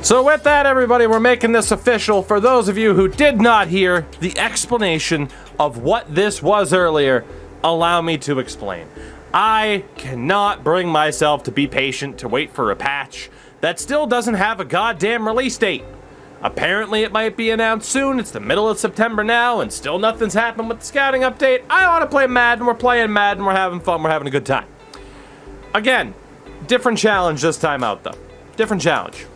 So with that, everybody, we're making this official. For those of you who did not hear the explanation of what this was earlier, allow me to explain. I cannot bring myself to be patient to wait for a patch that still doesn't have a goddamn release date. Apparently it might be announced soon. It's the middle of September now, and still nothing's happened with the scouting update. I want to play Madden. We're playing Madden. We're having fun. We're having a good time. Again, different challenge this time out, though. Different challenge.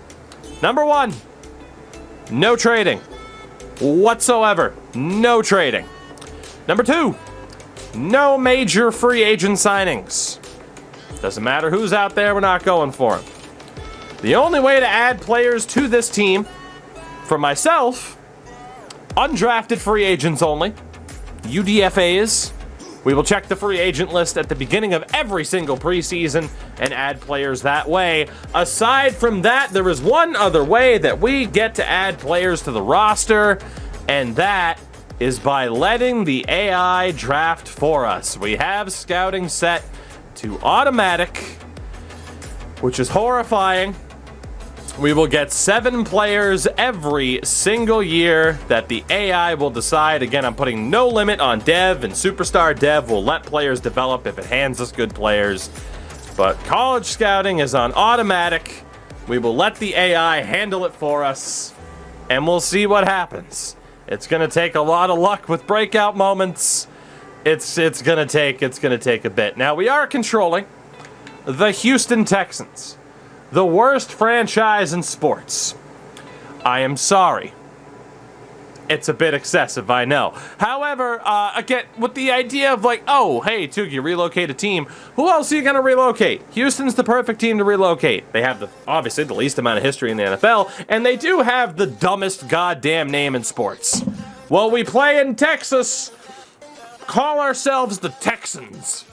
Number one, no trading whatsoever. No trading. Number two, no major free agent signings. Doesn't matter who's out there, we're not going for them. The only way to add players to this team, for myself, undrafted free agents only, UDFAs. We will check the free agent list at the beginning of every single preseason and add players that way. Aside from that, there is one other way that we get to add players to the roster, and that is by letting the AI draft for us. We have scouting set to automatic, which is horrifying. We will get 7 players every single year that the AI will decide. Again, I'm putting no limit on dev, and superstar dev will let players develop if it hands us good players. But college scouting is on automatic. We will let the AI handle it for us, and we'll see what happens. It's gonna take a lot of luck with breakout moments. It's gonna take a bit. Now, we are controlling the Houston Texans, the worst franchise in sports. I am sorry. It's a bit excessive, I know. However, again, with the idea of like, oh, hey, Tugi, relocate a team. Who else are you gonna relocate? Houston's the perfect team to relocate. They have obviously the least amount of history in the NFL, and they do have the dumbest goddamn name in sports. Well, we play in Texas. Call ourselves the Texans.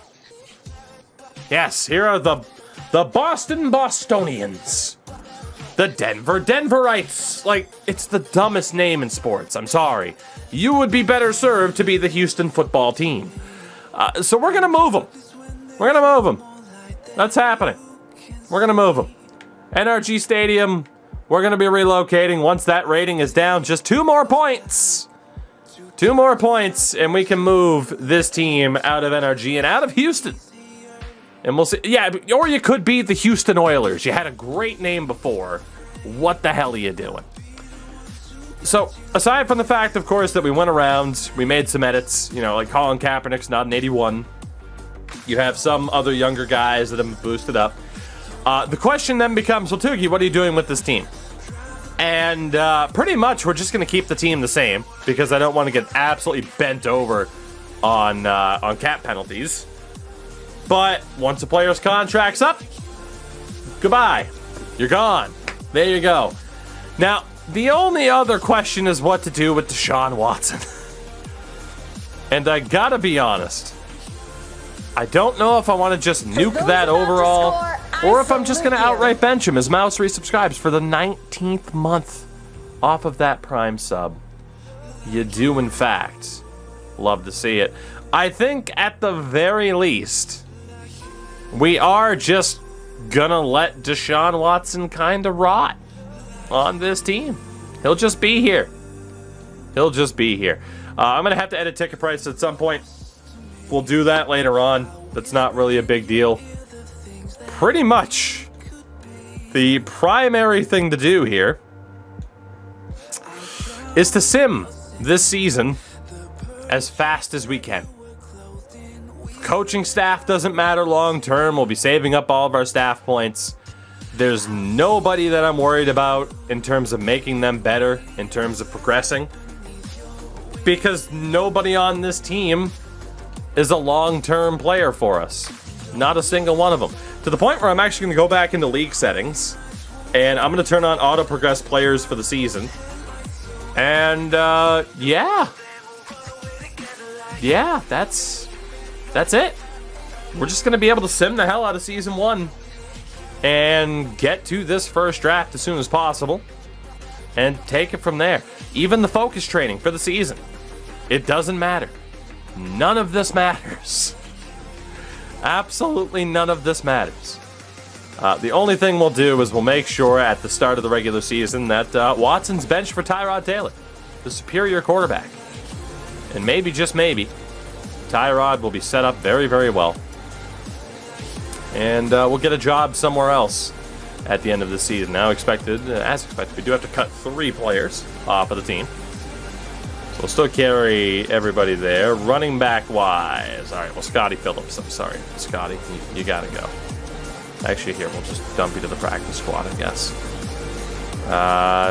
Yes, here are the Boston Bostonians. The Denver Denverites. Like, it's the dumbest name in sports. I'm sorry. You would be better served to be the Houston football team. So we're going to move them. We're going to move them. That's happening. We're going to move them. NRG Stadium, we're going to be relocating once that rating is down. Just 2 more points. 2 more points, and we can move this team out of NRG and out of Houston. And we'll see. Yeah, or you could be the Houston Oilers. You had a great name before. What the hell are you doing? So, aside from the fact, of course, that we went around, we made some edits, you know, like Colin Kaepernick's not an 81. You have some other younger guys that have boosted up. The question then becomes, well, Tugi, what are you doing with this team? And pretty much we're just going to keep the team the same because I don't want to get absolutely bent over on cap penalties. But once a player's contract's up, goodbye. You're gone. There you go. Now, the only other question is what to do with Deshaun Watson. And I gotta be honest, I don't know if I want to just nuke that overall or if I'm just going to outright bench him as Mouse resubscribes for the 19th month off of that Prime sub. You do, in fact, love to see it. I think at the very least, we are just gonna let Deshaun Watson kind of rot on this team. He'll just be here. He'll just be here. I'm gonna have to edit ticket price at some point. We'll do that later on. That's not really a big deal. Pretty much the primary thing to do here is to sim this season as fast as we can. Coaching staff doesn't matter long term. We'll be saving up all of our staff points. There's nobody that I'm worried about in terms of making them better, in terms of progressing. Because nobody on this team is a long-term player for us. Not a single one of them. To the point where I'm actually going to go back into league settings, and I'm going to turn on auto-progress players for the season. And, yeah, that's it. We're just going to be able to sim the hell out of Season 1 and get to this first draft as soon as possible and take it from there. Even the focus training for the season, it doesn't matter. None of this matters. Absolutely none of this matters. The only thing we'll do is we'll make sure at the start of the regular season that Watson's benched for Tyrod Taylor, the superior quarterback. And maybe, just maybe, Tyrod will be set up very, very well. And we'll get a job somewhere else at the end of the season. Now as expected, we do have to cut 3 players off of the team. So we'll still carry everybody there. Running back wise. All right, well, Scotty Phillips. I'm sorry, Scotty. You got to go. Actually, here, we'll just dump you to the practice squad, I guess.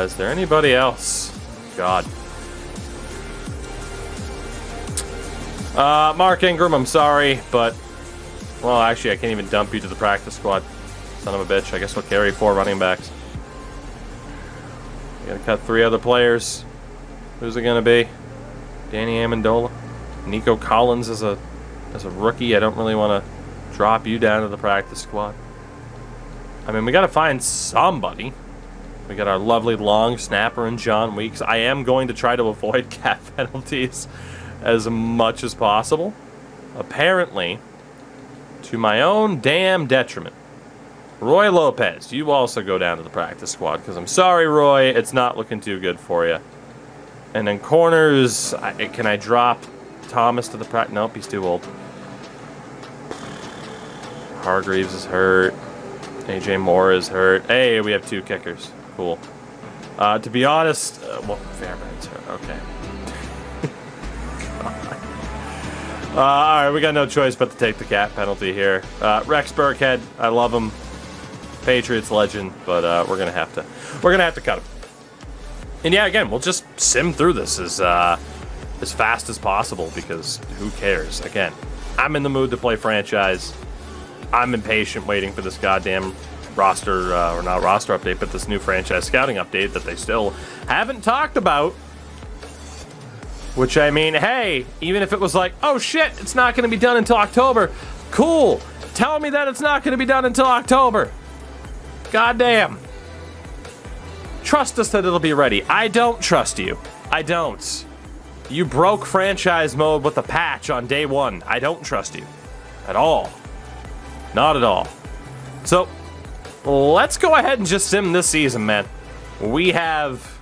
Is there anybody else? God. Mark Ingram, I'm sorry, but... Well, actually, I can't even dump you to the practice squad. Son of a bitch. I guess we'll carry 4 running backs. We gotta cut 3 other players. Who's it gonna be? Danny Amendola? Nico Collins as a rookie. I don't really want to drop you down to the practice squad. I mean, we gotta find somebody. We got our lovely long snapper in John Weeks. I am going to try to avoid cap penalties as much as possible. Apparently, to my own damn detriment, Roy Lopez, you also go down to the practice squad, because I'm sorry, Roy, it's not looking too good for you. And then corners, can I drop Thomas to the practice? Nope, he's too old. Hargreaves is hurt. AJ Moore is hurt. Hey, we have 2 kickers. Cool. To be honest, well, Fairbairn's hurt. Okay. All right, we got no choice but to take the cap penalty here. Rex Burkhead, I love him. Patriots legend, but we're gonna have to cut him. And yeah, again, we'll just sim through this as fast as possible, because who cares? Again, I'm in the mood to play franchise. I'm impatient waiting for this goddamn roster, or not roster update, but this new franchise scouting update that they still haven't talked about. Which, I mean, hey, even if it was like, oh shit, it's not going to be done until October. Cool. Tell me that it's not going to be done until October. Goddamn. Trust us that it'll be ready. I don't trust you. I don't. You broke franchise mode with a patch on day 1. I don't trust you. At all. Not at all. So, let's go ahead and just sim this season, man. We have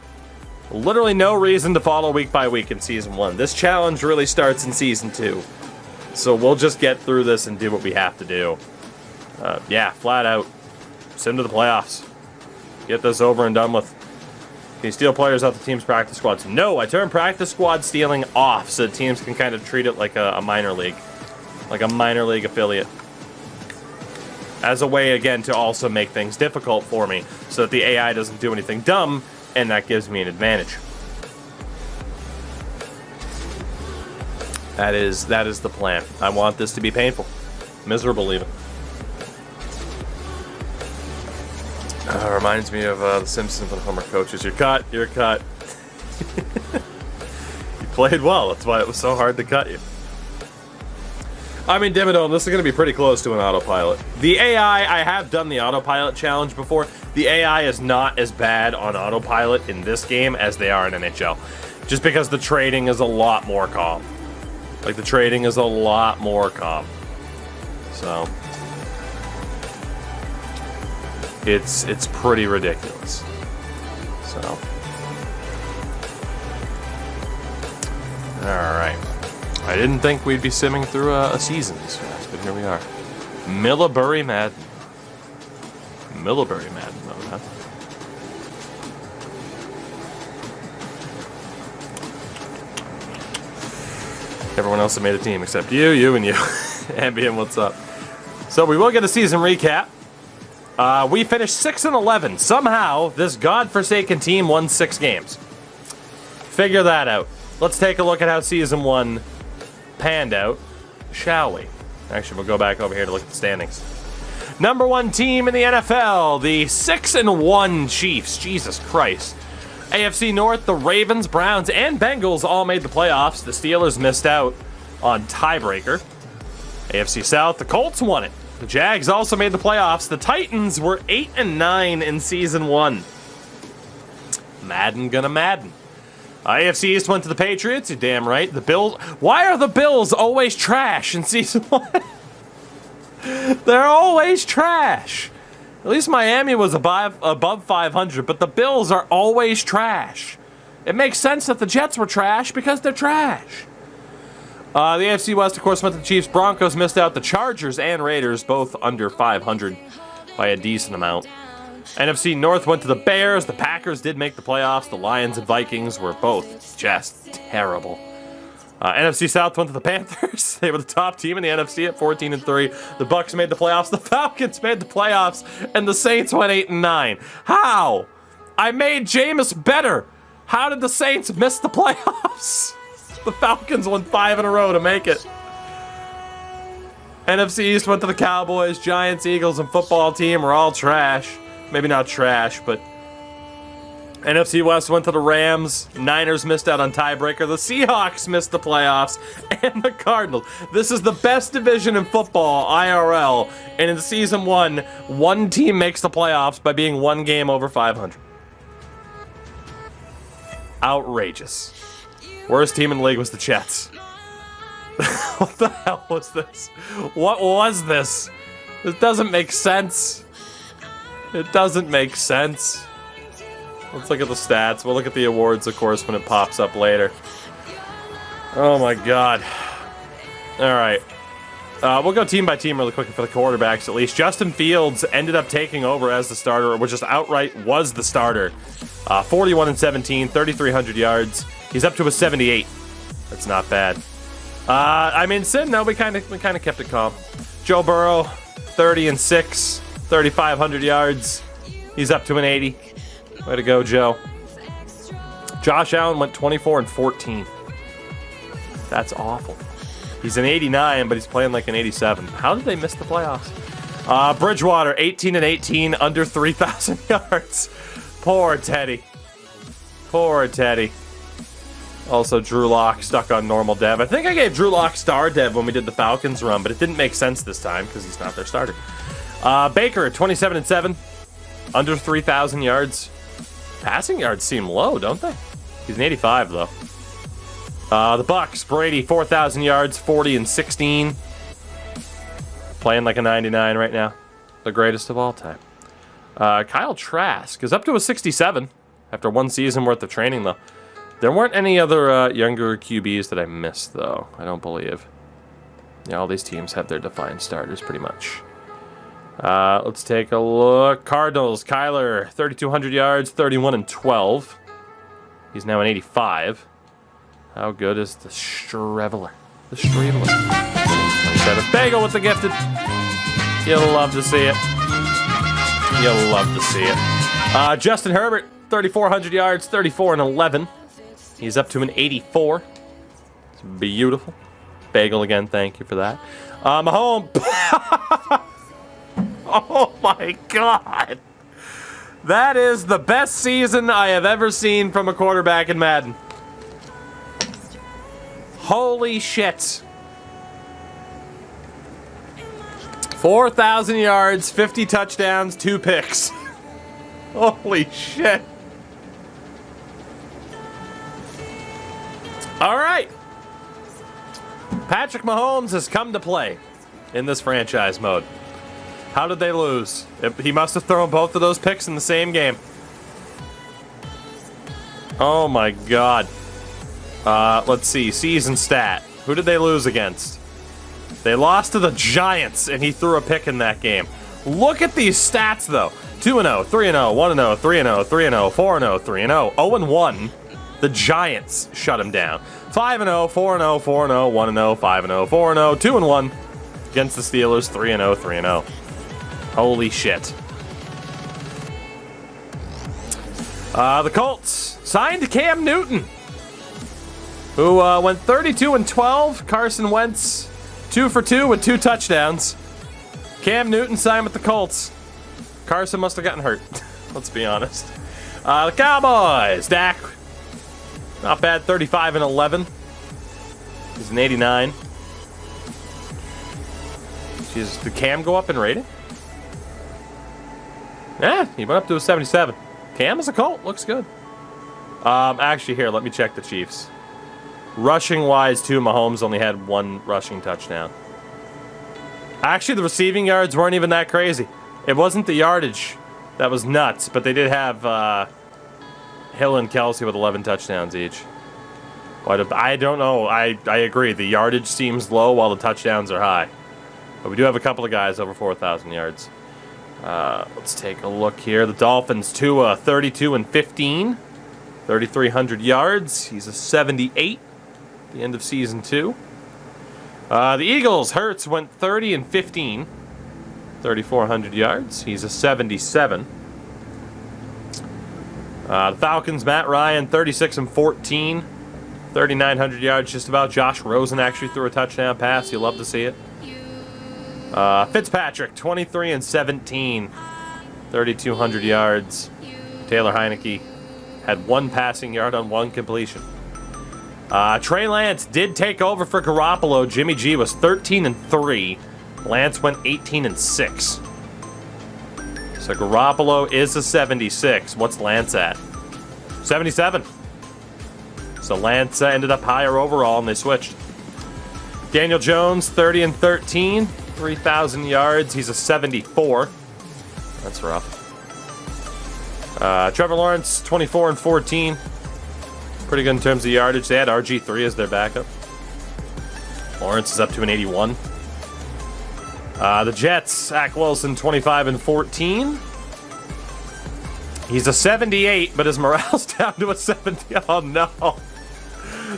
literally no reason to follow week by week in Season 1. This challenge really starts in Season 2. So we'll just get through this and do what we have to do. Yeah, flat out. Sim to the playoffs. Get this over and done with. Can you steal players out the team's practice squads? No, I turn practice squad stealing off so teams can kind of treat it like a minor league. Like a minor league affiliate. As a way, again, to also make things difficult for me so that the AI doesn't do anything dumb, and that gives me an advantage. That is the plan. I want this to be painful. Miserable, even. Reminds me of The Simpsons when Homer coaches. You're cut. You played well. That's why it was so hard to cut you. I mean, Dimmadome, this is going to be pretty close to an autopilot. The AI, I have done the autopilot challenge before. The AI is not as bad on autopilot in this game as they are in NHL. Just because the trading is a lot more calm. Like, the trading is a lot more calm. So, it's pretty ridiculous. So, alright. I didn't think we'd be simming through a season this fast, but here we are. Middlebury Madden. Middlebury Madden, no, not. Everyone else that made a team except you, and you. Ambien, what's up? So we will get a season recap. We finished 6-11. Somehow, this godforsaken team won 6 games. Figure that out. Let's take a look at how Season 1 panned out, shall we? Actually, we'll go back over here to look at the standings. Number 1 team in the NFL, the 6-1 Chiefs. Jesus Christ. AFC North, the Ravens, Browns, and Bengals all made the playoffs. The Steelers missed out on tiebreaker. AFC South, the Colts won it. The Jags also made the playoffs. The Titans were 8-9 in Season 1. Madden gonna Madden. AFC East went to the Patriots. You're damn right. The Bills. Why are the Bills always trash in Season 1? They're always trash. At least Miami was above 500, but the Bills are always trash. It makes sense that the Jets were trash because they're trash. The AFC West, of course, went to the Chiefs. Broncos missed out. The Chargers and Raiders, both under 500 by a decent amount. NFC North went to the Bears. The Packers did make the playoffs. The Lions and Vikings were both just terrible. NFC South went to the Panthers. They were the top team in the NFC at 14-3. The Bucks made the playoffs. The Falcons made the playoffs, and the Saints went 8-9. How? I made Jameis better. How did the Saints miss the playoffs? The Falcons won 5 in a row to make it. NFC East went to the Cowboys. Giants, Eagles, and football team were all trash. Maybe not trash, but NFC West went to the Rams. Niners missed out on tiebreaker. The Seahawks missed the playoffs. And the Cardinals. This is the best division in football, IRL. And in season one team makes the playoffs by being one game over 500. Outrageous. Worst team in the league was the Jets. What the hell was this? What was this? This doesn't make sense. It doesn't make sense. Let's look at the stats. We'll look at the awards, of course, when it pops up later. Oh my god. Alright. We'll go team by team really quickly for the quarterbacks, at least. Justin Fields ended up taking over as the starter, or just outright was the starter. 41-17, 3,300 yards. He's up to a 78. That's not bad. I mean, Sid, no, we kind of kept it calm. Joe Burrow, 30-6, 3,500 yards. He's up to an 80. Way to go, Joe. Josh Allen went 24-14. That's awful. He's an 89, but he's playing like an 87. How did they miss the playoffs? Bridgewater, 18-18, under 3,000 yards. Poor Teddy. Poor Teddy. Also, Drew Lock stuck on normal dev. I think I gave Drew Lock star dev when we did the Falcons run, but it didn't make sense this time because he's not their starter. Baker, 27-7, under 3,000 yards. Passing yards seem low, don't they? He's an 85, though. The Bucks, Brady, 4,000 yards, 40-16. Playing like a 99 right now. The greatest of all time. Kyle Trask is up to a 67 after one season worth of training, though. There weren't any other younger QBs that I missed, though. I don't believe. Yeah, all these teams have their defined starters, pretty much. Let's take a look. Cardinals, Kyler, 3,200 yards, 31-12. He's now an 85. How good is the Shriveler? The Shriveler. Travis Bagel with the gifted. You'll love to see it. You'll love to see it. Justin Herbert, 3,400 yards, 34-11. He's up to an 84. It's beautiful. Bagel again, thank you for that. Mahomes. Oh my god. That is the best season I have ever seen from a quarterback in Madden. Holy shit. 4,000 yards, 50 touchdowns, 2 picks. Holy shit. All right. Patrick Mahomes has come to play in this franchise mode. How did they lose? He must have thrown both of those picks in the same game. Oh my god. Let's see. Season stat. Who did they lose against? They lost to the Giants, and he threw a pick in that game. Look at these stats, though. 2-0, 3-0, 1-0, 3-0, 3-0, 4-0, 3-0, 0-1. The Giants shut him down. 5-0, 4-0, 4-0, 1-0, 5-0, 4-0, 2-1 against the Steelers. 3-0, 3-0. Holy shit. The Colts signed Cam Newton, who went 32-12. Carson Wentz 2 for 2 with 2 touchdowns. Cam Newton signed with the Colts. Carson must have gotten hurt. Let's be honest. The Cowboys. Dak, not bad, 35-11. He's an 89. Jeez, did Cam go up in rating? Yeah, he went up to a 77. Cam is a Colt. Looks good. Actually, here, let me check the Chiefs. Rushing-wise, too, Mahomes only had 1 rushing touchdown. Actually, the receiving yards weren't even that crazy. It wasn't the yardage that was nuts, but they did have Hill and Kelsey with 11 touchdowns each. I don't know. I agree. The yardage seems low while the touchdowns are high. But we do have a couple of guys over 4,000 yards. Let's take a look here. The Dolphins, Tua, 32 and 15. 3,300 yards. He's a 78 at the end of season 2. The Eagles, Hurts, went 30 and 15. 3,400 yards. He's a 77. The Falcons, Matt Ryan, 36 and 14. 3,900 yards, just about. Josh Rosen actually threw a touchdown pass. You love to see it. Fitzpatrick, 23 and 17. 3,200 yards. Taylor Heineke had 1 passing yard on 1 completion. Trey Lance did take over for Garoppolo. Jimmy G was 13 and 3. Lance went 18 and 6. So Garoppolo is a 76. What's Lance at? 77. So Lance ended up higher overall, and they switched. Daniel Jones, 30 and 13, 3,000 yards. He's a 74. That's rough. Trevor Lawrence, 24 and 14. Pretty good in terms of yardage. They had RG3 as their backup. Lawrence is up to an 81. The Jets, Zach Wilson, 25 and 14. He's a 78, but his morale's down to a 70. Oh, no.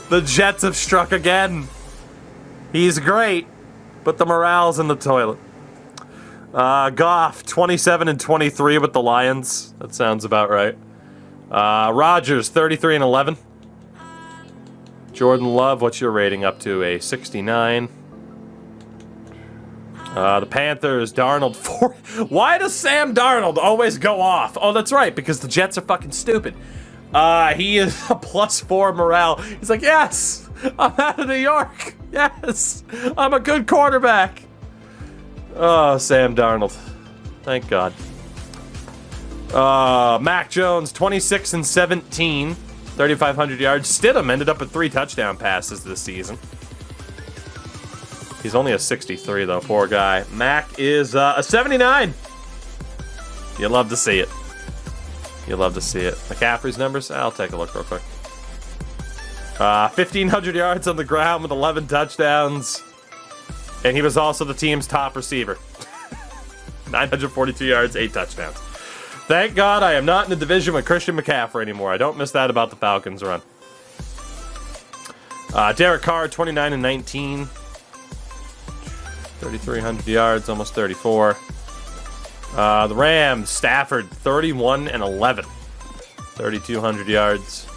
The Jets have struck again. He's great, but the morale's in the toilet. Goff, 27 and 23 with the Lions. That sounds about right. Rodgers, 33 and 11. Jordan Love, what's your rating? Up to a 69. The Panthers, Darnold, 4. Why does Sam Darnold always go off? Oh, that's right, because the Jets are fucking stupid. He is a +4 morale. He's like, yes, I'm out of New York. Yes, I'm a good quarterback. Oh, Sam Darnold. Thank God. Mac Jones, 26 and 17, 3,500 yards. Stidham ended up with 3 touchdown passes this season. He's only a 63, though. Poor guy. Mac is a 79. You love to see it. You love to see it. McCaffrey's numbers? I'll take a look real quick. 1,500 yards on the ground with 11 touchdowns. And he was also the team's top receiver. 942 yards, 8 touchdowns. Thank God I am not in the division with Christian McCaffrey anymore. I don't miss that about the Falcons run. Derek Carr, 29 and 19. 3,300 yards, almost 34. The Rams, Stafford, 31 and 11. 3,200 yards.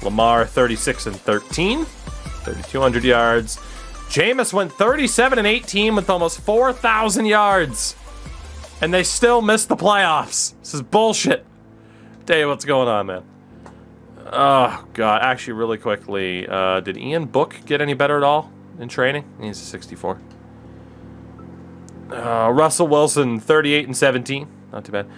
Lamar, 36 and 13. 3,200 yards. Jameis went 37 and 18 with almost 4,000 yards. And they still missed the playoffs. This is bullshit. Tell you what's going on, man. Oh, God. Actually, really quickly, did Ian Book get any better at all in training? He's a 64. Russell Wilson, 38 and 17. Not too bad.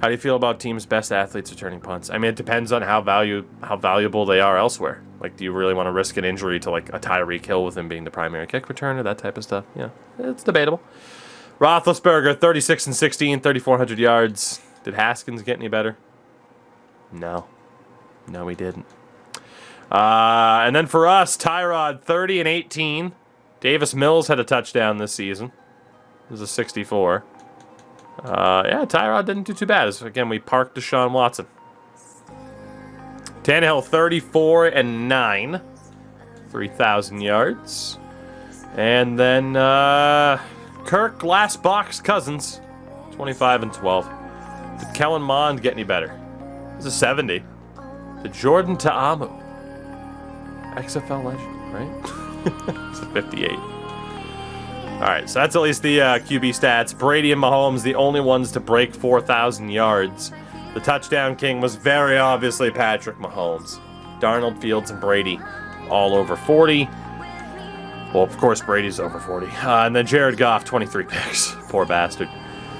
How do you feel about teams' best athletes returning punts? I mean, it depends on how valuable they are elsewhere. Like, do you really want to risk an injury to, like, a Tyreek Hill with him being the primary kick returner? That type of stuff. Yeah, it's debatable. Roethlisberger, 36 and 16, 3,400 yards. Did Haskins get any better? No. No, he didn't. And then for us, Tyrod, 30 and 18. Davis Mills had a touchdown this season. It was a 64. Yeah, Tyrod didn't do too bad. Again, we parked Deshaun Watson. Tannehill, 34 and 9. 3,000 yards. And then Kirk last box Cousins, 25 and 12. Did Kellen Mond get any better? It was a 70. Did Jordan Ta'amu, XFL legend, right? It's a 58. All right, so that's at least the QB stats. Brady and Mahomes, the only ones to break 4,000 yards. The touchdown king was very obviously Patrick Mahomes. Darnold, Fields, and Brady all over 40. Well, of course, Brady's over 40. And then Jared Goff, 23 picks. Poor bastard.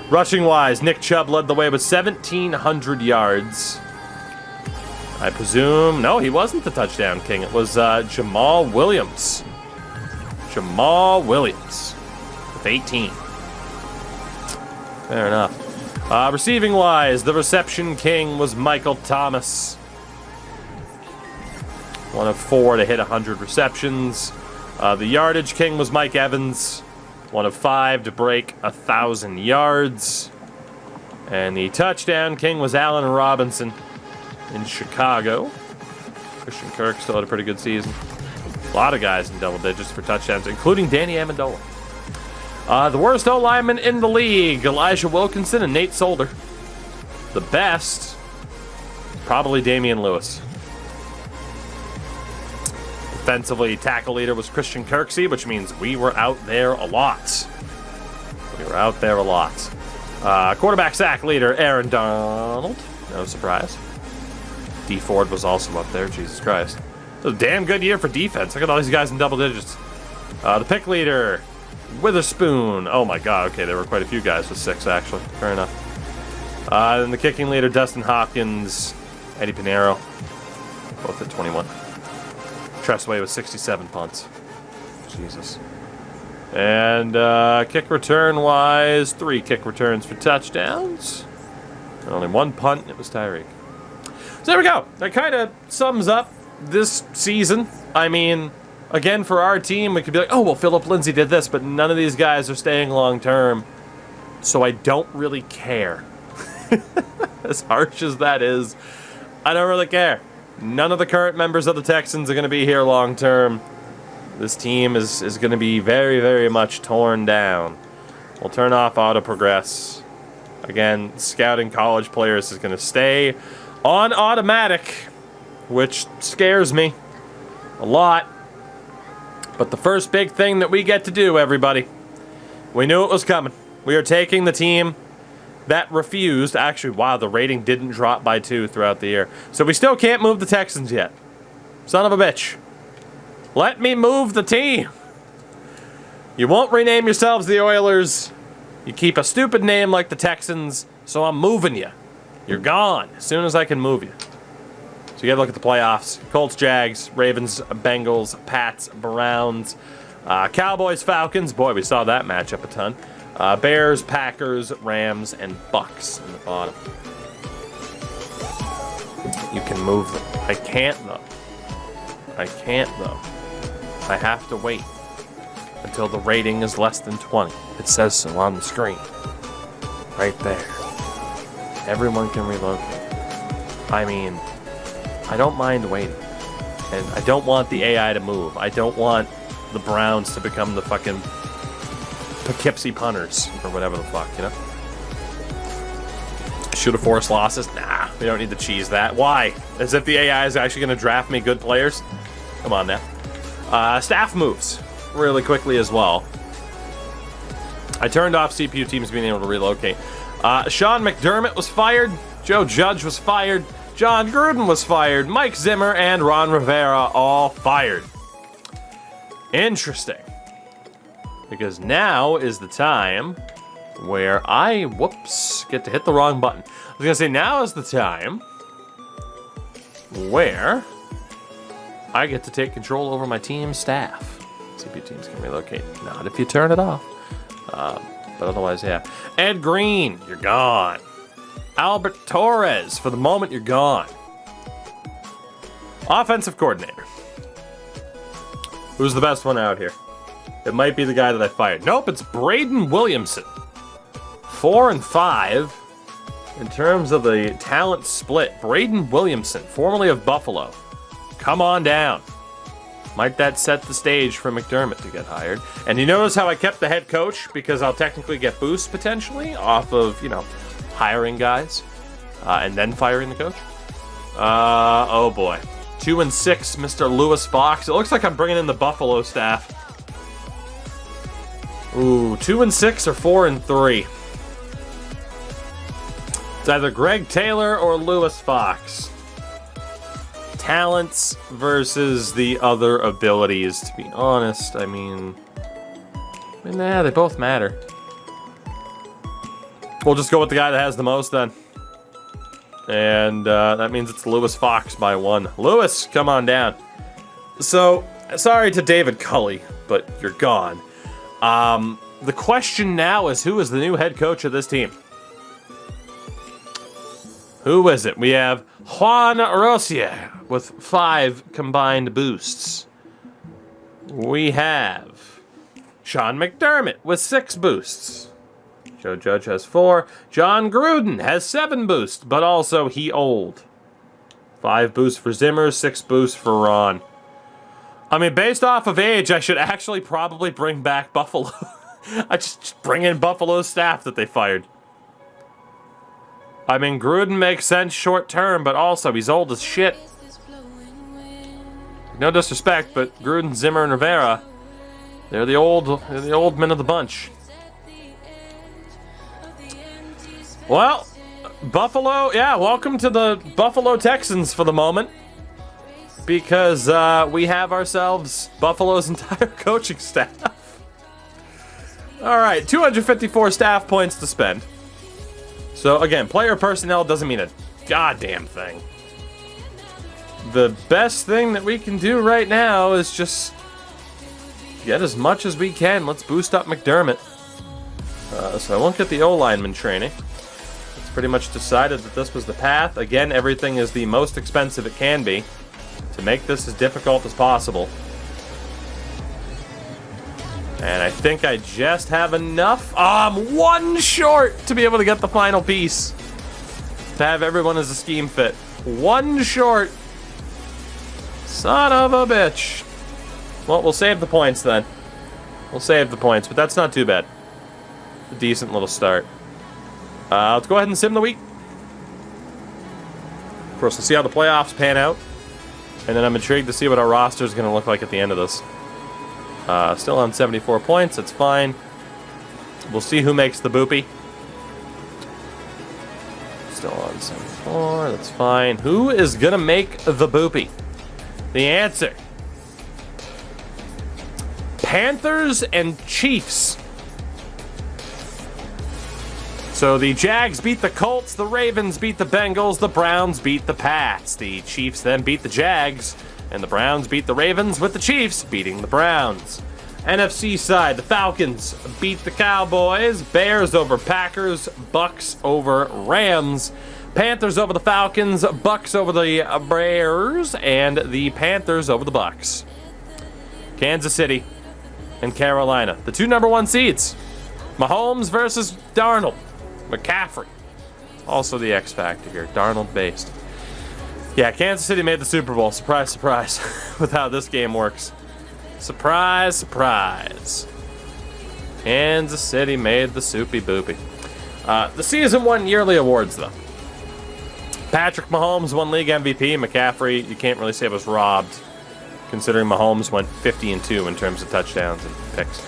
Rushing-wise, Nick Chubb led the way with 1,700 yards. I presume... No, he wasn't the touchdown king. It was Jamal Williams. Jamal Williams with 18. Fair enough. Receiving-wise, the reception king was Michael Thomas. 1 of 4 to hit 100 receptions. The yardage king was Mike Evans. 1 of 5 to break 1,000 yards. And the touchdown king was Allen Robinson in Chicago. Christian Kirk still had a pretty good season. A lot of guys in double digits for touchdowns, including Danny Amendola. The worst O-lineman in the league, Elijah Wilkinson and Nate Solder. The best, probably Damian Lewis. Defensively, tackle leader was Christian Kirksey, which means we were out there a lot. Quarterback sack leader, Aaron Donald. No surprise. D Ford was also up there, Jesus Christ. It was a damn good year for defense. Look at all these guys in double digits. The pick leader, Witherspoon. Oh my god, okay, there were quite a few guys with 6, actually. Fair enough. Then the kicking leader, Dustin Hopkins, Eddie Pinheiro, both at 21. Tressway with 67 punts. Jesus. And kick return-wise, 3 kick returns for touchdowns. And only 1 punt, and it was Tyreek. So there we go. That kind of sums up this season. I mean, again, for our team, we could be like, oh, well, Philip Lindsay did this, but none of these guys are staying long-term. So I don't really care. As harsh as that is, I don't really care. None of the current members of the Texans are going to be here long-term. This team is going to be very, very much torn down. We'll turn off auto-progress. Again, scouting college players is going to stay on automatic, which scares me a lot. But the first big thing that we get to do, everybody, we knew it was coming. We are taking the team that refused. Actually, wow, the rating didn't drop by 2 throughout the year. So we still can't move the Texans yet. Son of a bitch. Let me move the team. You won't rename yourselves the Oilers. You keep a stupid name like the Texans, so I'm moving you. You're gone as soon as I can move you. So you gotta look at the playoffs. Colts, Jags, Ravens, Bengals, Pats, Browns, Cowboys, Falcons. Boy, we saw that matchup a ton. Bears, Packers, Rams, and Bucks in the bottom. You can move them. I can't, though. I have to wait until the rating is less than 20. It says so on the screen. Right there. Everyone can relocate. I mean, I don't mind waiting. And I don't want the AI to move. I don't want the Browns to become the fucking Poughkeepsie punters, or whatever the fuck, you know? Should have forced losses? Nah, we don't need to cheese that. Why? As if the AI is actually going to draft me good players? Come on now. Staff moves really quickly as well. I turned off CPU teams being able to relocate. Sean McDermott was fired. Joe Judge was fired. John Gruden was fired. Mike Zimmer and Ron Rivera all fired. Interesting. Because now is the time where I, get to hit the wrong button. I was going to say, now is the time where I get to take control over my team staff. CPU teams can relocate. Not if you turn it off. But otherwise, yeah. Ed Green, you're gone. Albert Torres, for the moment, you're gone. Offensive coordinator. Who's the best one out here? It might be the guy that I fired. Nope, it's Braden Williamson. 4 and 5 in terms of the talent split. Braden Williamson, formerly of Buffalo. Come on down. Might that set the stage for McDermott to get hired? And you notice how I kept the head coach? Because I'll technically get boosts potentially off of, hiring guys and then firing the coach. Oh boy. 2 and 6, Mr. Lewis Fox. It looks like I'm bringing in the Buffalo staff. Ooh, 2 and 6 or 4 and 3. It's either Greg Taylor or Lewis Fox. Talents versus the other abilities, to be honest. I mean, they both matter. We'll just go with the guy that has the most then. And that means it's Lewis Fox by 1. Lewis, come on down. So, sorry to David Culley, but you're gone. The question now is, who is the new head coach of this team? Who is it? We have Juan Rosier with 5 combined boosts. We have Sean McDermott with 6 boosts. Joe Judge has 4. John Gruden has 7 boosts, but also he old. 5 boosts for Zimmer, 6 boosts for Ron. I mean, based off of age, I should actually probably bring back Buffalo. I just bring in Buffalo's staff that they fired. I mean, Gruden makes sense short term, but also he's old as shit. No disrespect, but Gruden, Zimmer, and Rivera, they're the old men of the bunch. Well, Buffalo, yeah, welcome to the Buffalo Texans for the moment. Because we have ourselves Buffalo's entire coaching staff. All right, 254 staff points to spend. So again, player personnel doesn't mean a goddamn thing. The best thing that we can do right now is just get as much as we can. Let's boost up McDermott. So I won't get the O-lineman training. It's pretty much decided that this was the path. Again, everything is the most expensive it can be to make this as difficult as possible. And I think I just have enough. I'm 1 short to be able to get the final piece. To have everyone as a scheme fit. 1 short. Son of a bitch. Well, we'll save the points then. We'll save the points, but that's not too bad. A decent little start. Let's go ahead and sim the week. Of course, we'll see how the playoffs pan out. And then I'm intrigued to see what our roster is going to look like at the end of this. Still on 74 points. That's fine. We'll see who makes the boopy. Still on 74. That's fine. Who is going to make the boopy? The answer: Panthers and Chiefs. So the Jags beat the Colts, the Ravens beat the Bengals, the Browns beat the Pats. The Chiefs then beat the Jags, and the Browns beat the Ravens, with the Chiefs beating the Browns. NFC side, the Falcons beat the Cowboys, Bears over Packers, Bucks over Rams, Panthers over the Falcons, Bucks over the Bears, and the Panthers over the Bucks. Kansas City and Carolina, the 2 number 1 seeds. Mahomes versus Darnold. McCaffrey, also the X factor here, Darnold based. Yeah, Kansas City made the Super Bowl. Surprise, surprise, with how this game works. Surprise, surprise. Kansas City made the soupy boopy. The season 1 yearly awards, though. Patrick Mahomes won league MVP. McCaffrey, you can't really say was robbed, considering Mahomes went 50-2 in terms of touchdowns and picks.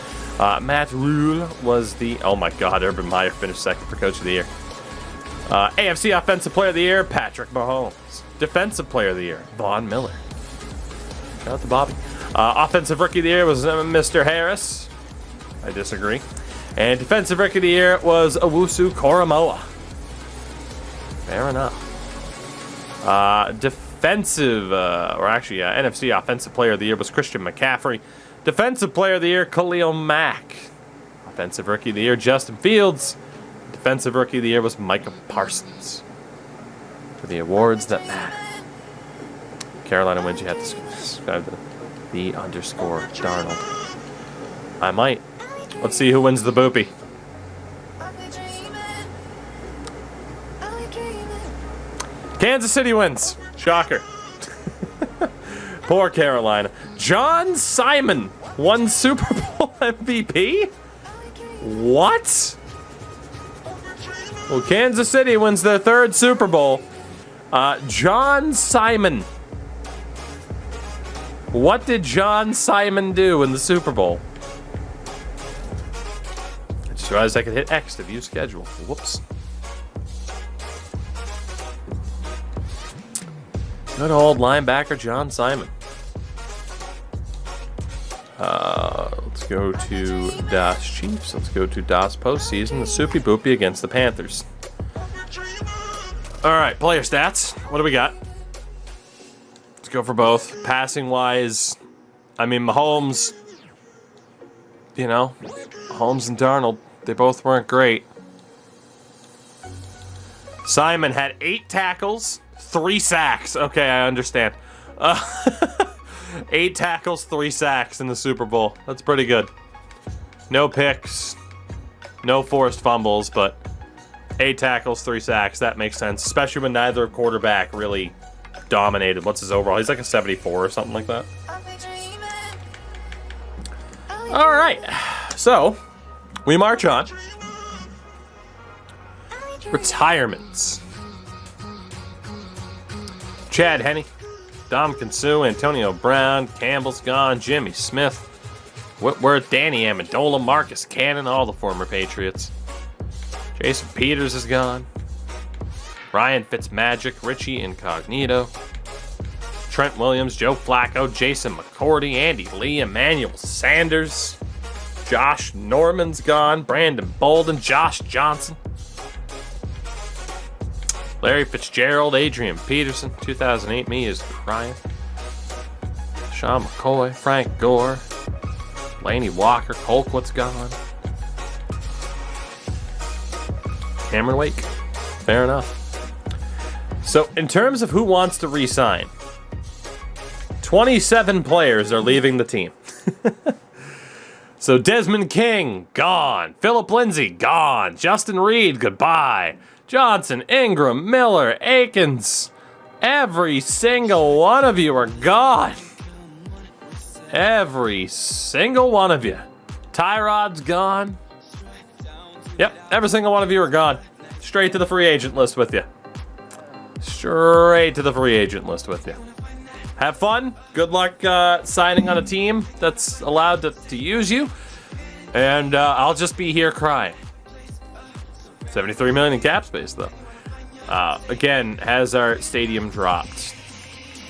Matt Rule was the... Oh my god, Urban Meyer finished second for Coach of the Year. AFC Offensive Player of the Year, Patrick Mahomes. Defensive Player of the Year, Von Miller. Shout out to Bobby. Offensive Rookie of the Year was Mr. Harris. I disagree. And Defensive Rookie of the Year was Owusu Koramoah. Fair enough. NFC Offensive Player of the Year was Christian McCaffrey. Defensive Player of the Year, Khalil Mack. Offensive Rookie of the Year, Justin Fields. Defensive Rookie of the Year was Micah Parsons. For the awards that matter. Carolina wins, you have to subscribe to the underscore Darnold. I might. Let's see who wins the boopy. Kansas City wins. Shocker. Poor Carolina. John Simon won Super Bowl MVP? What? Well, Kansas City wins their 3rd Super Bowl. John Simon. What did John Simon do in the Super Bowl? I just realized I could hit X to view schedule. Whoops. Good old linebacker John Simon. Let's go to Das Chiefs. Let's go to Das postseason. The Soupy Boopy against the Panthers. All right, player stats. What do we got? Let's go for both. Passing wise, I mean, Mahomes you know, Holmes and Darnold, they both weren't great. Simon had 8 tackles, 3 sacks. Okay, I understand. 8 tackles, 3 sacks in the Super Bowl. That's pretty good. No picks, no forced fumbles, but 8 tackles, 3 sacks. That makes sense, especially when neither quarterback really dominated. What's his overall? He's like a 74 or something like that. All right, so we march on. Retirements. Chad Henne, Dominican Sue, Antonio Brown, Campbell's gone, Jimmy Smith, Whitworth, Danny Amendola, Marcus Cannon, all the former Patriots. Jason Peters is gone. Ryan Fitzmagic, Richie Incognito, Trent Williams, Joe Flacco, Jason McCourty, Andy Lee, Emmanuel Sanders, Josh Norman's gone, Brandon Bolden, Josh Johnson, Larry Fitzgerald, Adrian Peterson, 2008 me is crying. Sean McCoy, Frank Gore, Laney Walker, Colquitt's gone. Cameron Wake, fair enough. So in terms of who wants to re-sign, 27 players are leaving the team. So Desmond King, gone. Philip Lindsay, gone. Justin Reed, goodbye. Johnson, Ingram, Miller, Akins. Every single one of you are gone. Every single one of you. Tyrod's gone. Yep, every single one of you are gone. Straight to the free agent list with you. Straight to the free agent list with you. Have fun. Good luck signing on a team that's allowed to use you. And I'll just be here crying. $73 million in cap space, though. Again, has our stadium dropped?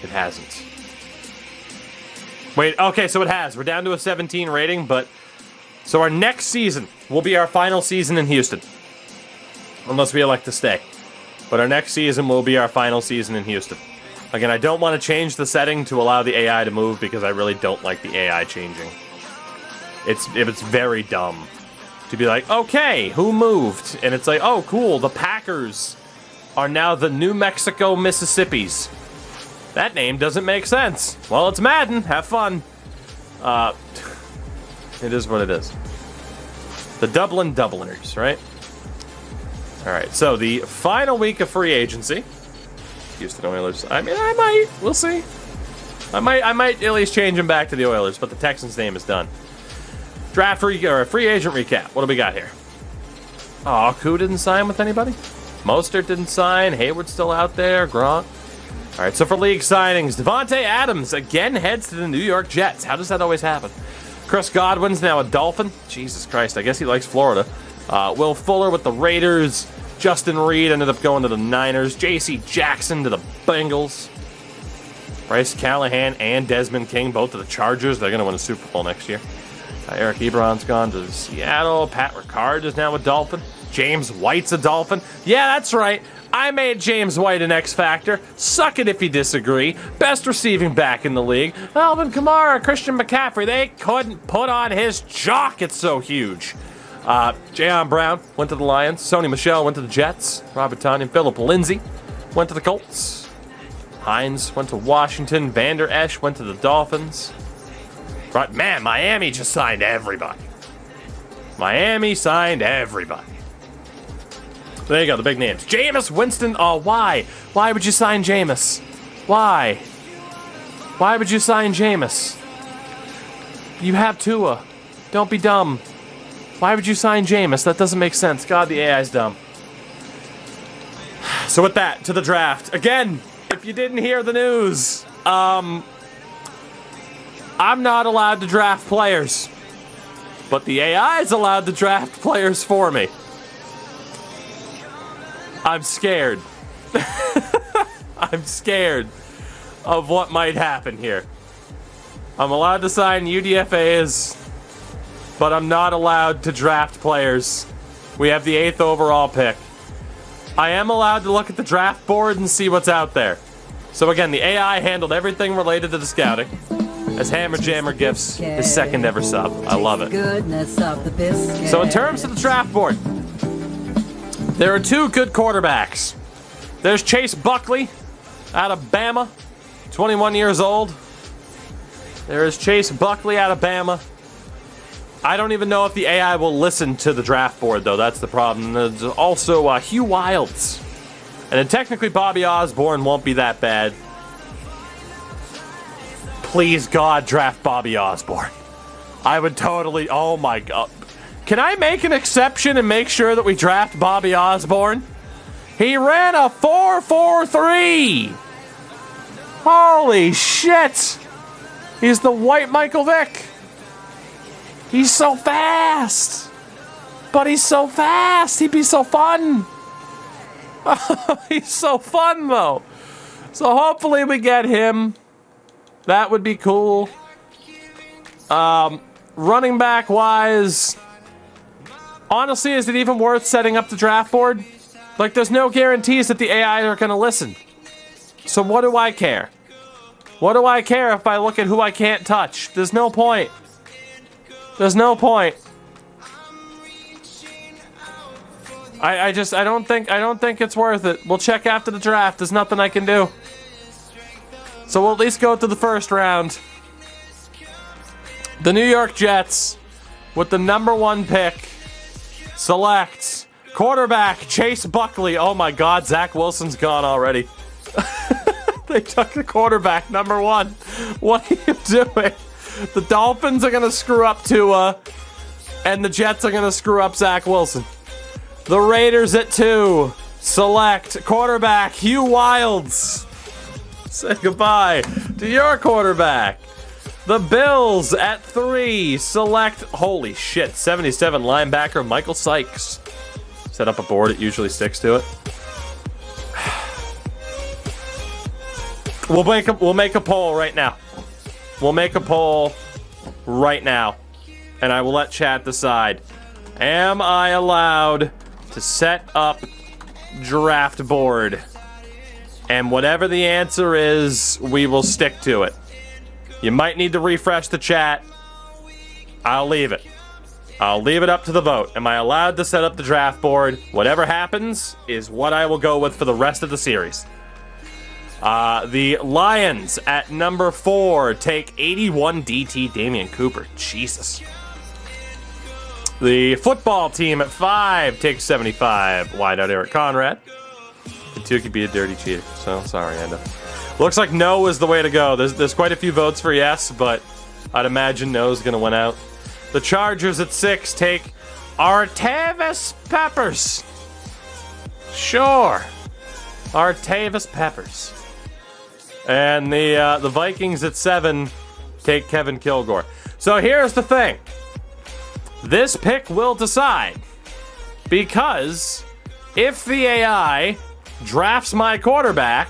It hasn't. Wait, okay, so it has. We're down to a 17 rating, but... So our next season will be our final season in Houston. Unless we elect to stay. But our next season will be our final season in Houston. Again, I don't want to change the setting to allow the AI to move because I really don't like the AI changing. It's very dumb. To be like, okay, who moved? And it's like, oh, cool, the Packers are now the New Mexico Mississippis. That name doesn't make sense. Well, it's Madden. Have fun. It is what it is. The Dublin Dubliners, right? All right, so the final week of free agency. Houston Oilers. I mean, I might. We'll see. I might at least change him back to the Oilers, but the Texans' name is done. Draft free agent recap. What do we got here? Oh, Koo didn't sign with anybody? Mostert didn't sign. Hayward's still out there. Gronk. All right, so for league signings, Devontae Adams again heads to the New York Jets. How does that always happen? Chris Godwin's now a Dolphin. Jesus Christ, I guess he likes Florida. Will Fuller with the Raiders. Justin Reed ended up going to the Niners. J.C. Jackson to the Bengals. Bryce Callahan and Desmond King both to the Chargers. They're going to win a Super Bowl next year. Eric Ebron's gone to Seattle. Pat Ricard is now a Dolphin. James White's a Dolphin. Yeah, that's right. I made James White an X Factor. Suck it if you disagree. Best receiving back in the league. Alvin Kamara, Christian McCaffrey. They couldn't put on his jock. It's so huge. Jayon Brown went to the Lions. Sony Michel went to the Jets. Robert Tonyan. Philip Lindsay went to the Colts. Hines went to Washington. Vander Esch went to the Dolphins. Right, man, Miami just signed everybody. Miami signed everybody. There you go, the big names. Jameis Winston. Oh, why? Why would you sign Jameis? Why? Why would you sign Jameis? You have Tua. Don't be dumb. Why would you sign Jameis? That doesn't make sense. God, the AI's dumb. So with that, to the draft. Again, if you didn't hear the news, I'm not allowed to draft players, but the AI is allowed to draft players for me. I'm scared. I'm scared of what might happen here. I'm allowed to sign UDFAs, but I'm not allowed to draft players. We have the 8th overall pick. I am allowed to look at the draft board and see what's out there. So again, the AI handled everything related to the scouting. as Hammer Jammer gifts his second ever sub. I love it. So in terms of the draft board, there are two good quarterbacks. There's Chase Buckley out of Bama, 21 years old. There is Chase Buckley out of Bama. I don't even know if the AI will listen to the draft board, though. That's the problem. There's also Hugh Wilds. And then technically Bobby Osborne won't be that bad. Please, God, draft Bobby Osborne. I would totally... Oh, my God. Can I make an exception and make sure that we draft Bobby Osborne? He ran a 4.43. Holy shit. He's the white Michael Vick. He's so fast. But he's so fast. He'd be so fun. He's so fun, though. So hopefully we get him. That would be cool. Running back wise, honestly, is it even worth setting up the draft board? Like, there's no guarantees that the AI are going to listen. So what do I care? What do I care if I look at who I can't touch? There's no point. There's no point. I don't think it's worth it. We'll check after the draft. There's nothing I can do. So we'll at least go to the first round. The New York Jets, with the #1 pick, select quarterback Chase Buckley. Oh my God, Zach Wilson's gone already. They took the quarterback #1. What are you doing? The Dolphins are going to screw up Tua, and the Jets are going to screw up Zach Wilson. The Raiders at 2 select quarterback Hugh Wilds. Say goodbye to your quarterback. The Bills at 3 select, holy shit, 77 linebacker Michael Sykes. Set up a board, it usually sticks to it. We'll make a poll right now. We'll make a poll right now, and I will let chat decide. Am I allowed to set up draft board? And whatever the answer is, we will stick to it. You might need to refresh the chat. I'll leave it. I'll leave it up to the vote. Am I allowed to set up the draft board? Whatever happens is what I will go with for the rest of the series. The Lions at #4 take 81 DT Damian Cooper. Jesus. The football team at 5 takes 75 wideout Eric Conrad. The 2 could be a dirty cheater, so sorry, Endo. Looks like no is the way to go. There's quite a few votes for yes, but I'd imagine no is going to win out. The Chargers at 6 take Artavis Peppers. Sure. Artavis Peppers. And the Vikings at 7 take Kevin Kilgore. So here's the thing. This pick will decide. Because if the AI drafts my quarterback,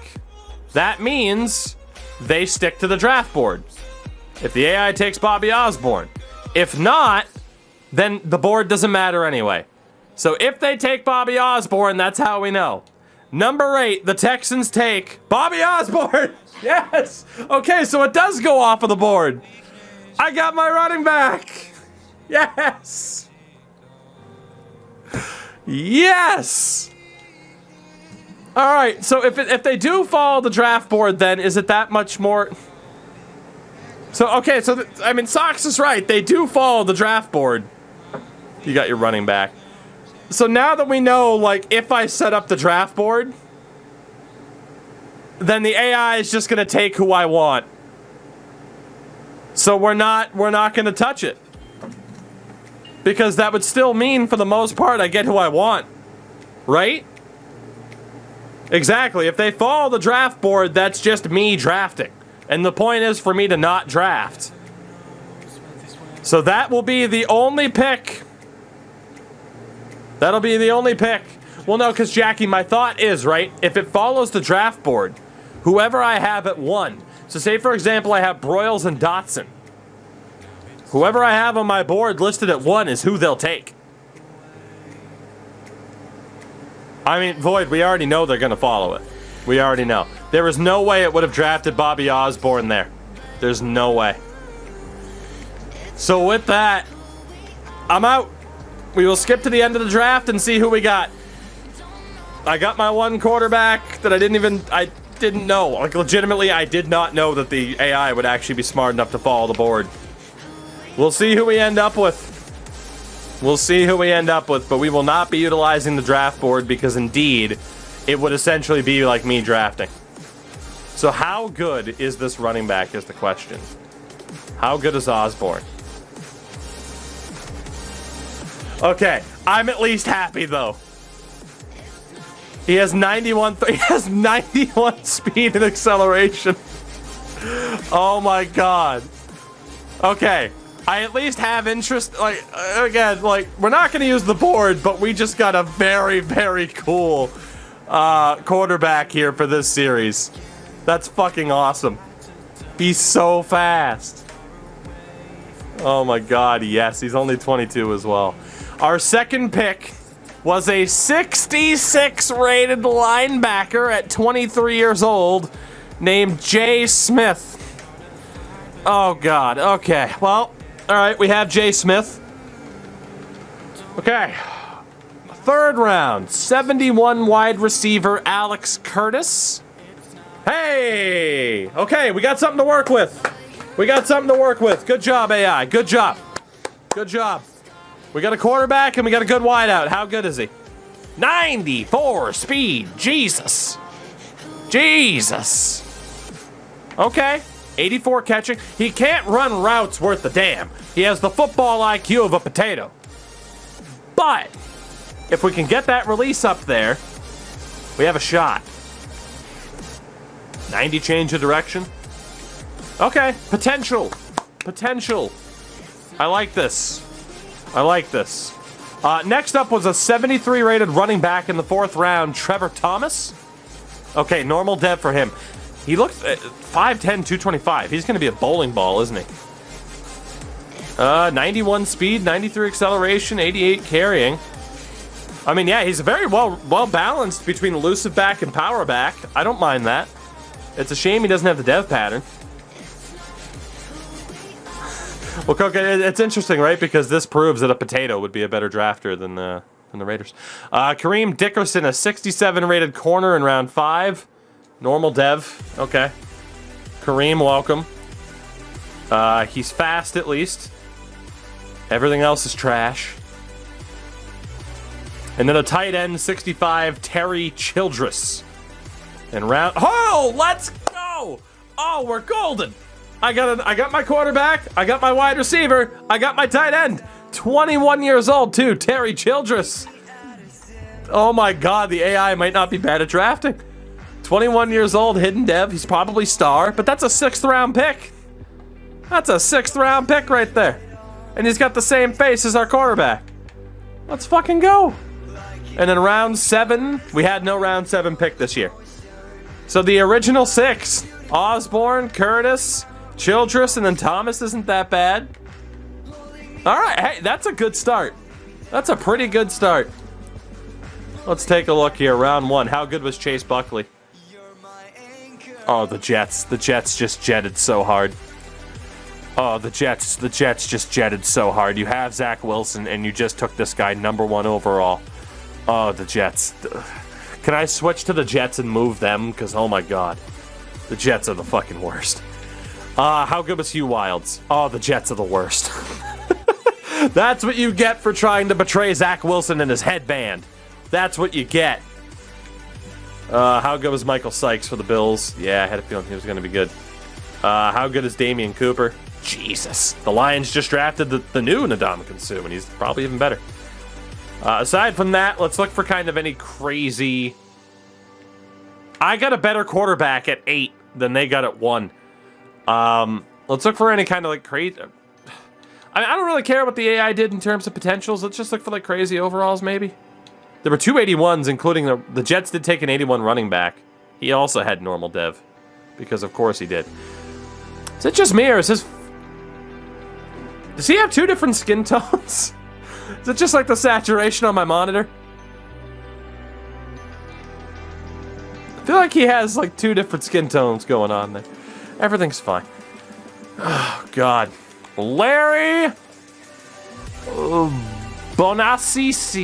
that means they stick to the draft board. If the AI takes Bobby Osborne. If not, then the board doesn't matter anyway. So if they take Bobby Osborne, that's how we know. #8, the Texans take Bobby Osborne. Yes. Okay, so it does go off of the board. I got my running back. Yes. Yes. All right, so if they do follow the draft board, then is it that much more? So, okay, so, I mean, Sox is right. They do follow the draft board. You got your running back. So now that we know, like, if I set up the draft board, then the AI is just going to take who I want. So we're not going to touch it. Because that would still mean, for the most part, I get who I want. Right? Exactly. If they follow the draft board, that's just me drafting. And the point is for me to not draft. So that will be the only pick. That'll be the only pick. Well, no, because Jackie, my thought is, right, if it follows the draft board, whoever I have at 1. So say, for example, I have Broyles and Dotson. Whoever I have on my board listed at 1 is who they'll take. I mean, Void, we already know they're going to follow it. We already know. There is no way it would have drafted Bobby Osborne there. There's no way. So with that, I'm out. We will skip to the end of the draft and see who we got. I got my one quarterback that I didn't know. Like, legitimately, I did not know that the AI would actually be smart enough to follow the board. We'll see who we end up with. We'll see who we end up with, but we will not be utilizing the draft board because, indeed, it would essentially be like me drafting. So how good is this running back is the question. How good is Osborne? Okay, I'm at least happy, though. He has 91 speed and acceleration. Oh my god. Okay, I at least have interest. Like, again, like, we're not going to use the board, but we just got a very, very cool quarterback here for this series. That's fucking awesome. He's so fast. Oh my god, yes, he's only 22 as well. Our second pick was a 66 rated linebacker at 23 years old named Jay Smith. Oh god, okay. Well, alright, we have Jay Smith. Okay. Third round, 71 wide receiver Alex Curtis. Hey! Okay, we got something to work with. We got something to work with. Good job, AI. Good job. Good job. We got a quarterback and we got a good wideout. How good is he? 94 speed. Jesus. Jesus. Okay. 84 catching. He can't run routes worth a damn. He has the football IQ of a potato. But if we can get that release up there, we have a shot. 90 change of direction. Okay. Potential. Potential. I like this. I like this. Next up was a 73 rated running back in the 4th round, Trevor Thomas. Okay, normal dev for him. He looks 5'10", 225. He's going to be a bowling ball, isn't he? 91 speed, 93 acceleration, 88 carrying. I mean, yeah, he's very well balanced between elusive back and power back. I don't mind that. It's a shame he doesn't have the dev pattern. Well, Coke, it's interesting, right? Because this proves that a potato would be a better drafter than the Raiders. Kareem Dickerson, a 67 rated corner in round 5. Normal dev. Okay. Kareem, welcome. He's fast, at least. Everything else is trash. And then a tight end, 65, Terry Childress. And round... Oh, let's go! Oh, we're golden! I got my quarterback, I got my wide receiver, I got my tight end. 21 years old, too, Terry Childress. Oh my god, the AI might not be bad at drafting. 21 years old, hidden dev, he's probably star, but that's a 6th round pick. That's a 6th round pick right there. And he's got the same face as our quarterback. Let's fucking go. And in round 7, we had no round 7 pick this year. So the original 6, Osborne, Curtis, Childress, and then Thomas isn't that bad. All right, hey, that's a good start. That's a pretty good start. Let's take a look here. Round 1. How good was Chase Buckley? Oh, the Jets. The Jets just jetted so hard. Oh, the Jets just jetted so hard. You have Zach Wilson, and you just took this guy #1 overall. Oh, the Jets. Can I switch to the Jets and move them? Because, oh my god. The Jets are the fucking worst. How good was Hugh Wilds? Oh, the Jets are the worst. That's what you get for trying to betray Zach Wilson and his headband. That's what you get. How good was Michael Sykes for the Bills? Yeah, I had a feeling he was going to be good. How good is Damian Cooper? Jesus. The Lions just drafted the new Ndamukong Suh, and he's probably even better. Aside from that, let's look for kind of any crazy... I got a better quarterback at 8 than they got at 1. Let's look for any kind of like crazy... I don't really care what the AI did in terms of potentials. Let's just look for like crazy overalls, maybe. There were 2 81s, including the Jets did take an 81 running back. He also had normal dev, because of course he did. Is it just me, or is his... Does he have 2 different skin tones? Is it just like the saturation on my monitor? I feel like he has like 2 different skin tones going on there. Everything's fine. Oh, God. Larry Bonacis.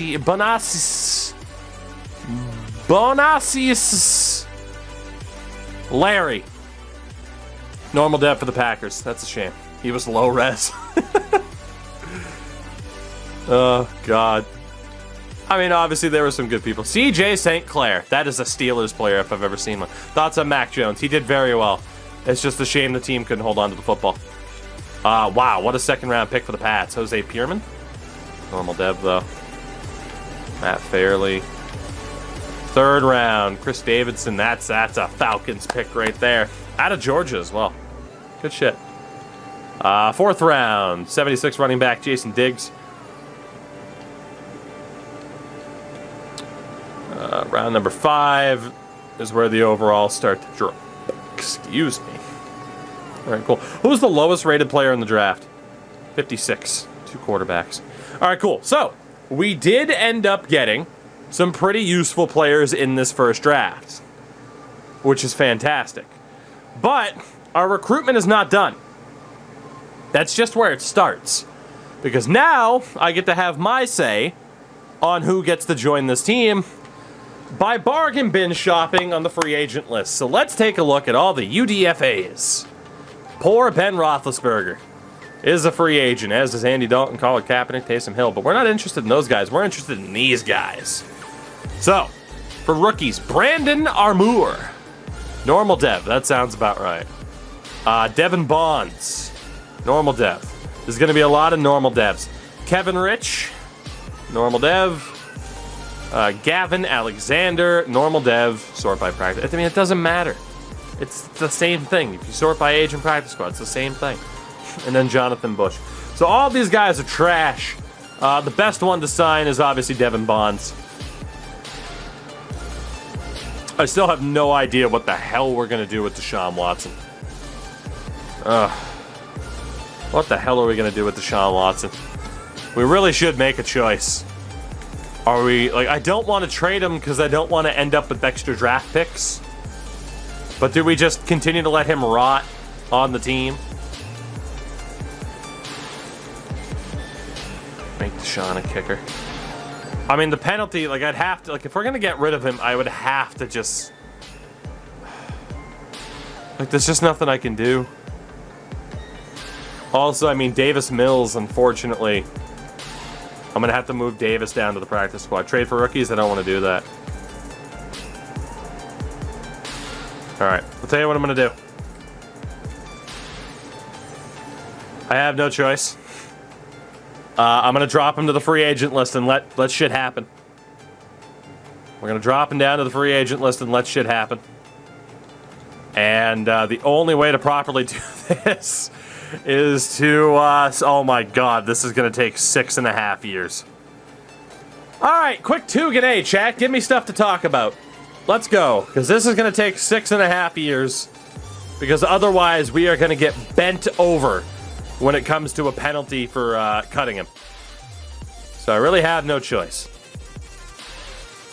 Larry. Normal dev for the Packers. That's a shame. He was low res. Oh, God. I mean, obviously, there were some good people. CJ St. Clair. That is a Steelers player if I've ever seen one. Thoughts on Mac Jones. He did very well. It's just a shame the team couldn't hold on to the football. Wow, what a second-round pick for the Pats. Jose Pierman. Normal dev, though. Matt Fairley. Third round. Chris Davidson. That's a Falcons pick right there. Out of Georgia as well. Good shit. Fourth round. 76 running back Jason Diggs. Round number 5 is where the overalls start to drop. Excuse me. All right, cool. Who was the lowest rated player in the draft? 56. 2 quarterbacks. All right, cool. So, we did end up getting some pretty useful players in this first draft, which is fantastic. But our recruitment is not done. That's just where it starts. Because now I get to have my say on who gets to join this team by bargain bin shopping on the free agent list. So let's take a look at all the UDFAs. Poor Ben Roethlisberger is a free agent, as is Andy Dalton, Colin Kaepernick, Taysom Hill. But we're not interested in those guys. We're interested in these guys. So, for rookies, Brandon Armour. Normal dev. That sounds about right. Devin Bonds. Normal dev. There's going to be a lot of normal devs. Kevin Rich. Normal dev. Gavin Alexander, normal dev, sort by practice. I mean, it doesn't matter. It's the same thing. If you sort by age and practice squad, it's the same thing. And then Jonathan Bush. So all these guys are trash. The best one to sign is obviously Devin Bonds. I still have no idea what the hell we're going to do with Deshaun Watson. What the hell are we going to do with Deshaun Watson? We really should make a choice. Are we, like, I don't want to trade him because I don't want to end up with extra draft picks. But do we just continue to let him rot on the team? Make Deshaun a kicker. I mean, the penalty, like, I'd have to, like, if we're going to get rid of him, I would have to just, like, there's just nothing I can do. Also, I mean, Davis Mills, unfortunately, I'm going to have to move Davis down to the practice squad. Trade for rookies? I don't want to do that. All right. I'll tell you what I'm going to do. I have no choice. I'm going to drop him to the free agent list and let shit happen. We're going to drop him down to the free agent list and let shit happen. And the only way to properly do this is to, oh my god, this is going to take 6.5 years. Alright, quick Tugan chat, give me stuff to talk about. Let's go, because this is going to take 6.5 years, because otherwise we are going to get bent over when it comes to a penalty for cutting him. So I really have no choice.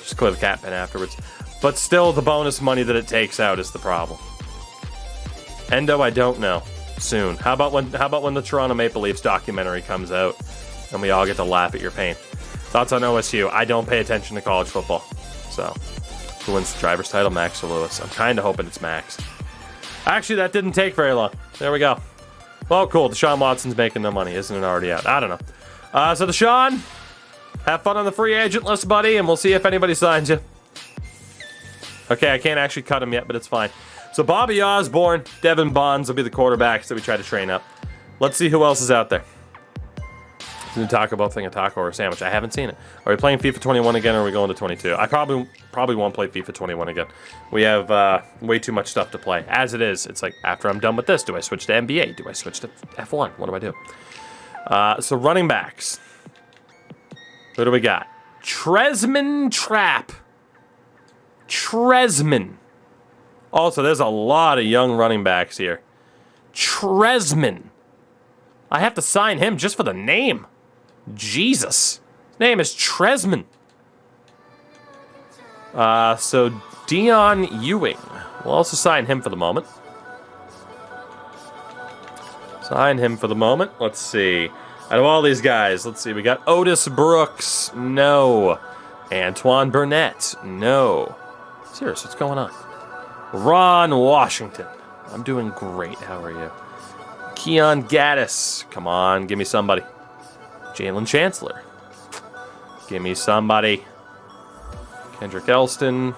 Just clear the cap pen afterwards. But still, the bonus money that it takes out is the problem. Endo, I don't know. Soon. How about when the Toronto Maple Leafs documentary comes out and we all get to laugh at your pain? Thoughts on OSU? I don't pay attention to college football. So, who wins the driver's title, Max or Lewis? I'm kind of hoping it's Max. Actually, that didn't take very long. There we go. Well, cool. Deshaun Watson's making no money. Isn't it already out? I don't know. So, Deshaun, have fun on the free agent list, buddy, and we'll see if anybody signs you. Okay, I can't actually cut him yet, but it's fine. So Bobby Osborne, Devin Bonds will be the quarterbacks that we try to train up. Let's see who else is out there. Is it a Taco Bell thing, a taco or a sandwich? I haven't seen it. Are we playing FIFA 21 again, or are we going to 22? I probably won't play FIFA 21 again. We have way too much stuff to play. As it is, it's like, after I'm done with this, do I switch to NBA? Do I switch to F1? What do I do? So running backs. Who do we got? Tresman Trapp. Tresman. Also, there's a lot of young running backs here. Tresman. I have to sign him just for the name. Jesus. His name is Tresman. So Dion Ewing. We'll also sign him for the moment. Sign him for the moment. Let's see. Out of all these guys, let's see. We got Otis Brooks. No. Antoine Burnett. No. Serious, what's going on? Ron Washington. I'm doing great. How are you? Keon Gaddis. Come on, give me somebody. Jalen Chancellor. Give me somebody. Kendrick Elston.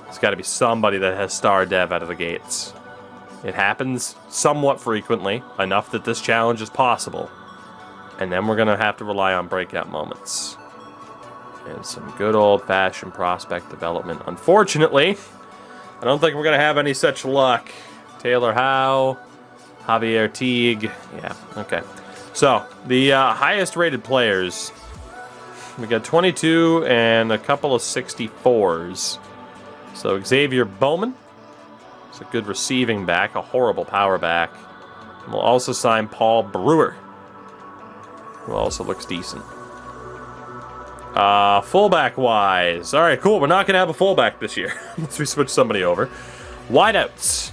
It's got to be somebody that has star dev out of the gates. It happens somewhat frequently, enough that this challenge is possible. And then we're going to have to rely on breakout moments. And some good old-fashioned prospect development. Unfortunately, I don't think we're going to have any such luck. Taylor Howe, Javier Teague. Yeah, okay. So, the highest-rated players, we got 22 and a couple of 64s. So, Xavier Bowman. It's a good receiving back, a horrible power back. And we'll also sign Paul Brewer, who also looks decent. Fullback-wise. All right, cool. We're not going to have a fullback this year unless we switch somebody over. Wideouts.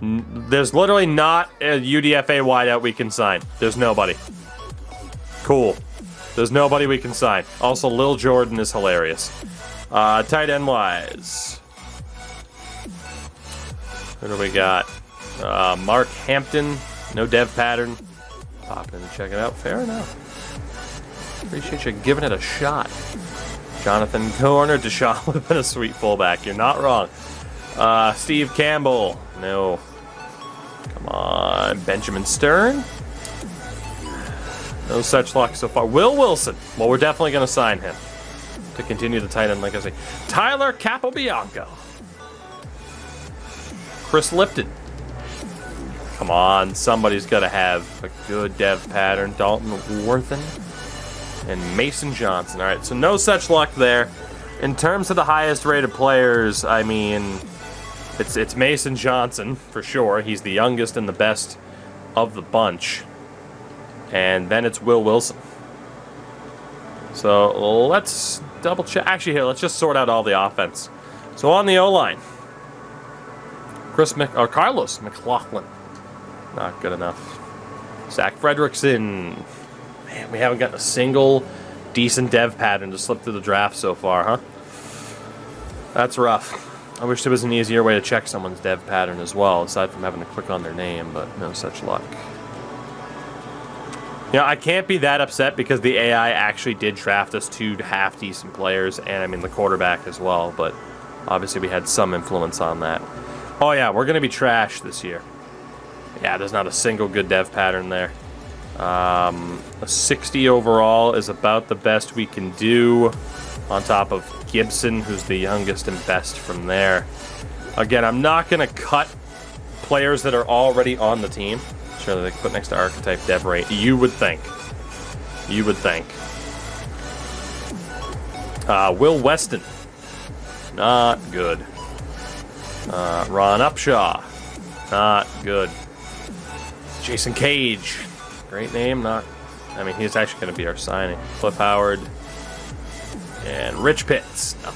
There's literally not a UDFA wideout we can sign. There's nobody. Cool. There's nobody we can sign. Also, Lil Jordan is hilarious. Tight end-wise. Who do we got? Mark Hampton. No dev pattern. Pop in and check it out. Fair enough. Appreciate you giving it a shot. Jonathan Corner. Deshaun would have been a sweet fullback. You're not wrong. Steve Campbell. No. Come on. Benjamin Stern. No such luck so far. Will Wilson. Well, we're definitely going to sign him to continue the tight end legacy. Tyler Capobianco. Chris Lipton. Come on. Somebody's got to have a good dev pattern. Dalton Worthen. And Mason Johnson. All right, so no such luck there. In terms of the highest rated players, I mean, it's Mason Johnson for sure. He's the youngest and the best of the bunch. And then it's Will Wilson. So let's double check. Actually, here, let's just sort out all the offense. So on the O-line, Carlos McLaughlin. Not good enough. Zach Fredrickson. Man, we haven't gotten a single decent dev pattern to slip through the draft so far, huh? That's rough. I wish there was an easier way to check someone's dev pattern as well, aside from having to click on their name, but no such luck. You know, I can't be that upset because the AI actually did draft us 2 half-decent players, and I mean the quarterback as well, but obviously we had some influence on that. Oh yeah, we're going to be trash this year. Yeah, there's not a single good dev pattern there. A 60 overall is about the best we can do, on top of Gibson, who's the youngest and best from there. Again, I'm not going to cut players that are already on the team. Sure, they can put next to archetype dev rate. You would think. You would think. Will Weston. Not good. Ron Upshaw. Not good. Jason Cage. Great name. Not. I mean, he's actually going to be our signing. Cliff Howard. And Rich Pitts. No.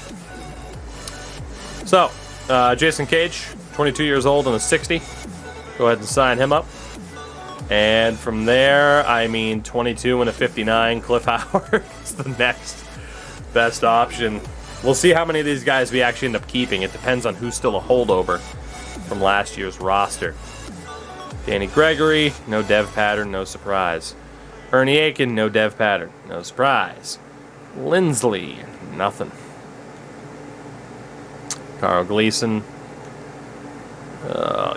So, Jason Cage, 22 years old and a 60. Go ahead and sign him up. And from there, I mean, 22 and a 59. Cliff Howard is the next best option. We'll see how many of these guys we actually end up keeping. It depends on who's still a holdover from last year's roster. Danny Gregory, no dev pattern, no surprise. Ernie Aiken, no dev pattern, no surprise. Lindsley, nothing. Carl Gleason,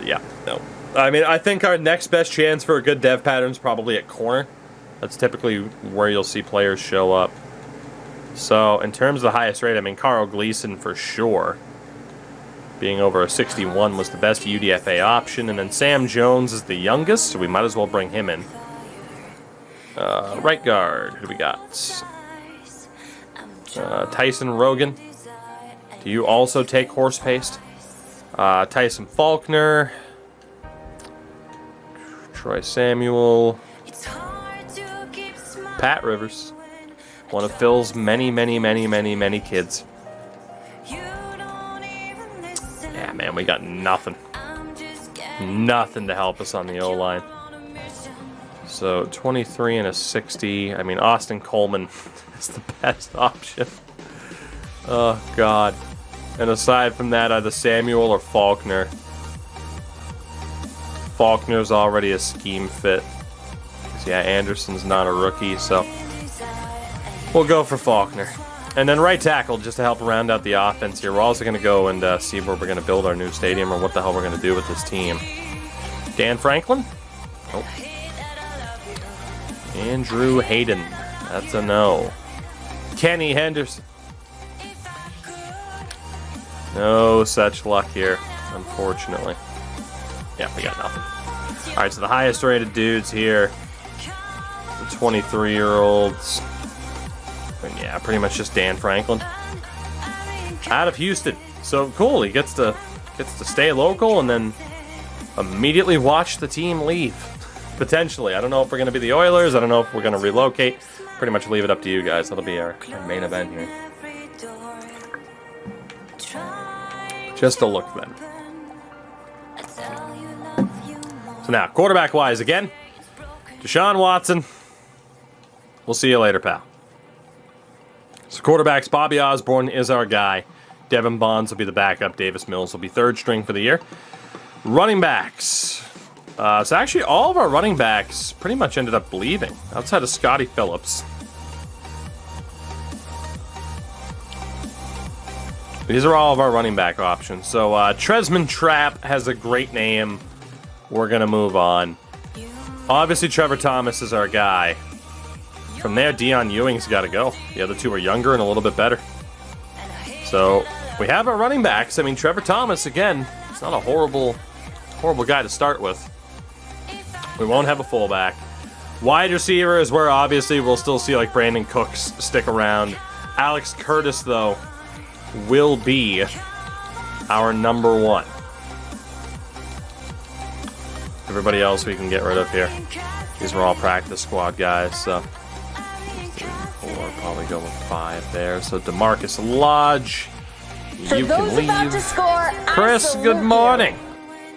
yeah, no. I mean, I think our next best chance for a good dev pattern is probably at corner. That's typically where you'll see players show up. So, in terms of the highest rate, I mean, Carl Gleason for sure. Being over a 61 was the best UDFA option. And then Sam Jones is the youngest, so we might as well bring him in. Right guard, who do we got? Tyson Rogan. Do you also take horse paste? Tyson Faulkner. Troy Samuel. Pat Rivers. One of Phil's many kids. Yeah, man, we got nothing. Nothing to help us on the O-line. So 23 and a 60. I mean, Austin Coleman is the best option. Oh, God. And aside from that, either Samuel or Faulkner. Faulkner's already a scheme fit. Yeah, Anderson's not a rookie, so we'll go for Faulkner. And then right tackle, just to help round out the offense here. We're also going to go and see where we're going to build our new stadium or what the hell we're going to do with this team. Dan Franklin? Nope. Andrew Hayden. That's a no. Kenny Henderson. No such luck here, unfortunately. Yeah, we got nothing. All right, so the highest rated dudes here, the 23-year-olds. And yeah, pretty much just Dan Franklin. Out of Houston. So cool, he gets to stay local and then immediately watch the team leave. Potentially. I don't know if we're going to be the Oilers. I don't know if we're going to relocate. Pretty much leave it up to you guys. That'll be our main event here. Just a look then. So now, quarterback-wise again, Deshaun Watson. We'll see you later, pal. So quarterbacks, Bobby Osborne is our guy. Devin Bonds will be the backup. Davis Mills will be third string for the year. Running backs. So actually, all of our running backs pretty much ended up leaving, outside of Scotty Phillips. These are all of our running back options. So Tresman Trapp has a great name. We're going to move on. Obviously, Trevor Thomas is our guy. From there, Deion Ewing's got to go. The other two are younger and a little bit better. So we have our running backs. I mean, Trevor Thomas, again, it's not a horrible guy to start with. We won't have a fullback. Wide receiver is where obviously we'll still see like Brandon Cooks stick around. Alex Curtis, though, will be our number one. Everybody else we can get rid of here. These were all practice squad guys, so 3, 4, probably go with 5 there. So DeMarcus Lodge, you can leave. Chris, good morning.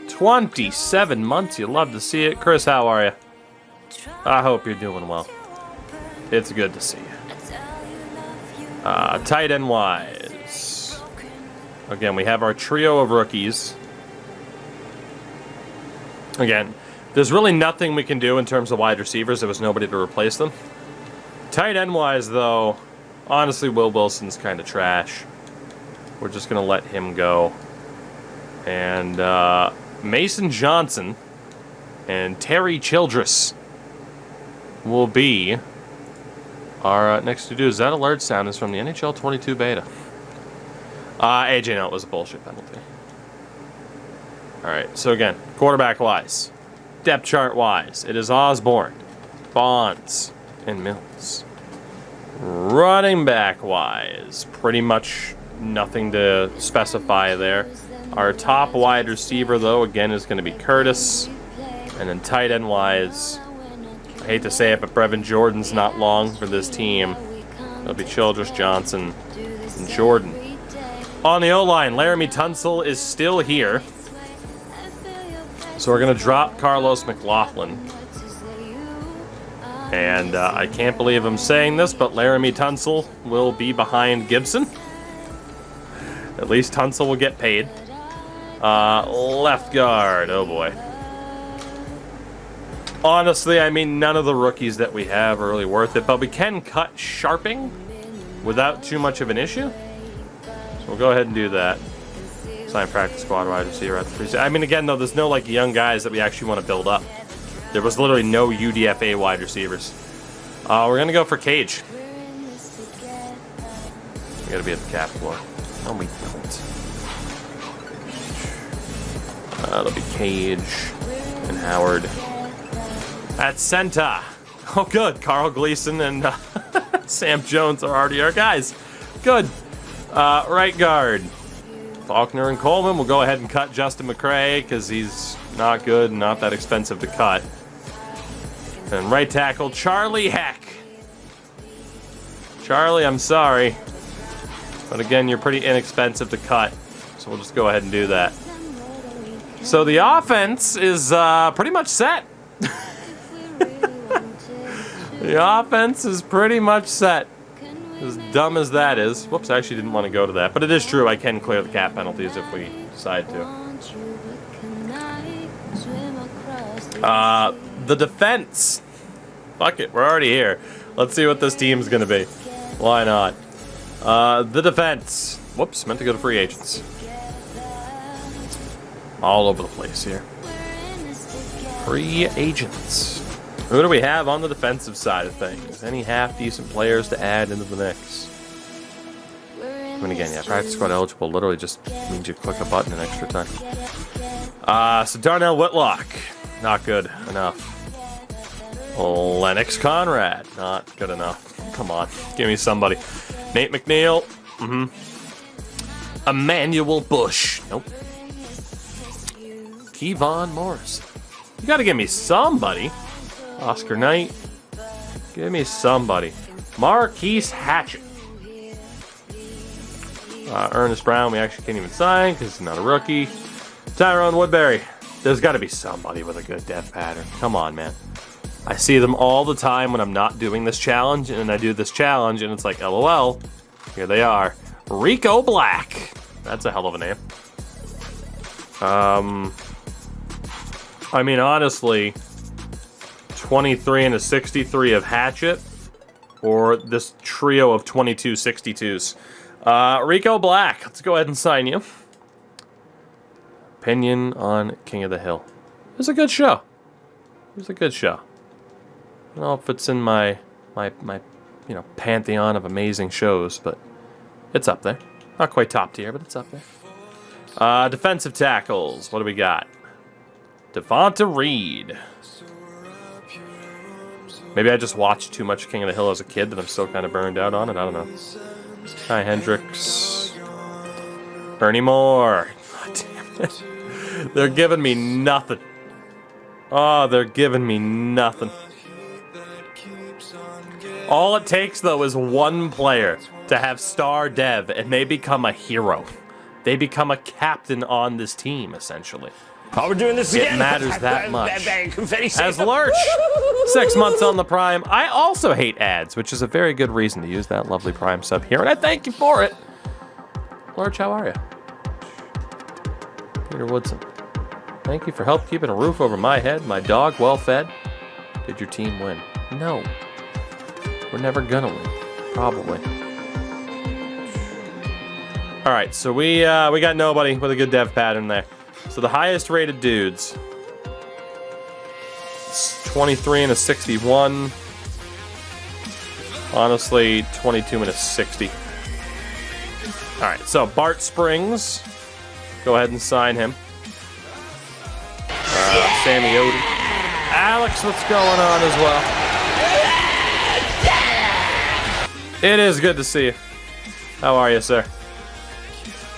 27 months, you love to see it. Chris, how are you? I hope you're doing well. It's good to see you. Tight end wise. Again, we have our trio of rookies. Again, there's really nothing we can do in terms of wide receivers. There was nobody to replace them. Tight end wise, though, honestly, Will Wilson's kind of trash. We're just going to let him go. And Mason Johnson and Terry Childress will be our next to do. Is that alert sound is from the NHL 22 beta? AJ, no, it was a bullshit penalty. All right, so again, quarterback-wise, depth chart-wise, it is Osborne, Bonds, and Mills. Running back-wise, pretty much nothing to specify there. Our top wide receiver, though, again, is going to be Curtis. And then tight end-wise, I hate to say it, but Brevin Jordan's not long for this team. It'll be Childress, Johnson, and Jordan. On the O-line, Laramie Tunsil is still here. So we're going to drop Carlos McLaughlin. And I can't believe I'm saying this, but Laramie Tunsil will be behind Gibson. At least Tunsil will get paid. Left guard, oh boy. Honestly, I mean, none of the rookies that we have are really worth it, but we can cut Sharping without too much of an issue. So we'll go ahead and do that. Sign practice squad wide receiver at the preseason. I mean, again, though, there's no like young guys that we actually want to build up. There was literally no UDFA wide receivers. We're gonna go for Cage. We gotta be at the cap floor. No, we don't. That'll be Cage and Howard. At center. Oh, good. Carl Gleason and Sam Jones are already our guys. Good. Right guard. Faulkner and Coleman. We'll go ahead and cut Justin McCray because he's not good and not that expensive to cut. And right tackle, Charlie Heck. Charlie, I'm sorry. But again, you're pretty inexpensive to cut. So we'll just go ahead and do that. So the offense is pretty much set. The offense is pretty much set. As dumb as that is. Whoops, I actually didn't want to go to that. But it is true, I can clear the cap penalties if we decide to. The defense. Fuck it, we're already here. Let's see what this team's going to be. Why not? The defense. Whoops, meant to go to free agents. All over the place here. Free agents. Who do we have on the defensive side of things? Any half-decent players to add into the mix? I mean, again, yeah, practice squad eligible literally just means you click a button in extra time. So Darnell Whitlock, not good enough. Lennox Conrad, not good enough. Come on, give me somebody. Nate McNeil, Emmanuel Bush, nope. Kevon Morris, you gotta give me somebody. Oscar Knight, give me somebody. Marquise Hatchett. Ernest Brown, we actually can't even sign because he's not a rookie. Tyrone Woodbury. There's got to be somebody with a good dev pattern. Come on, man. I see them all the time when I'm not doing this challenge, and then I do this challenge, and it's like, LOL. Here they are. Rico Black. That's a hell of a name. I mean, honestly, 23 and a 63 of Hatchet, or this trio of 22 62s. Rico Black, let's go ahead and sign you. Opinion on King of the Hill. It was a good show. It was a good show. I don't know if it's in my pantheon of amazing shows, but it's up there. Not quite top tier, but it's up there. Defensive tackles. What do we got? Devonta Reed. Maybe I just watched too much King of the Hill as a kid that I'm still kind of burned out on it. I don't know. Ty Hendricks. Bernie Moore. God damn it. They're giving me nothing. Oh, they're giving me nothing. All it takes, though, is one player to have star dev, and they become a hero. They become a captain on this team, essentially. Oh, we're doing this again. It matters that much. As Lurch, 6 months on the Prime. I also hate ads, which is a very good reason to use that lovely Prime sub here, and I thank you for it. Lurch, how are you? Peter Woodson. Thank you for help keeping a roof over my head, my dog well fed. Did your team win? No. We're never gonna win. Probably. All right, so we got nobody with a good dev pattern there. So the highest rated dudes, it's 23 and a 61. Honestly, 22 and a 60. All right, so Bart Springs, go ahead and sign him. Sammy Odom. Alex, what's going on as well? It is good to see you. How are you, sir?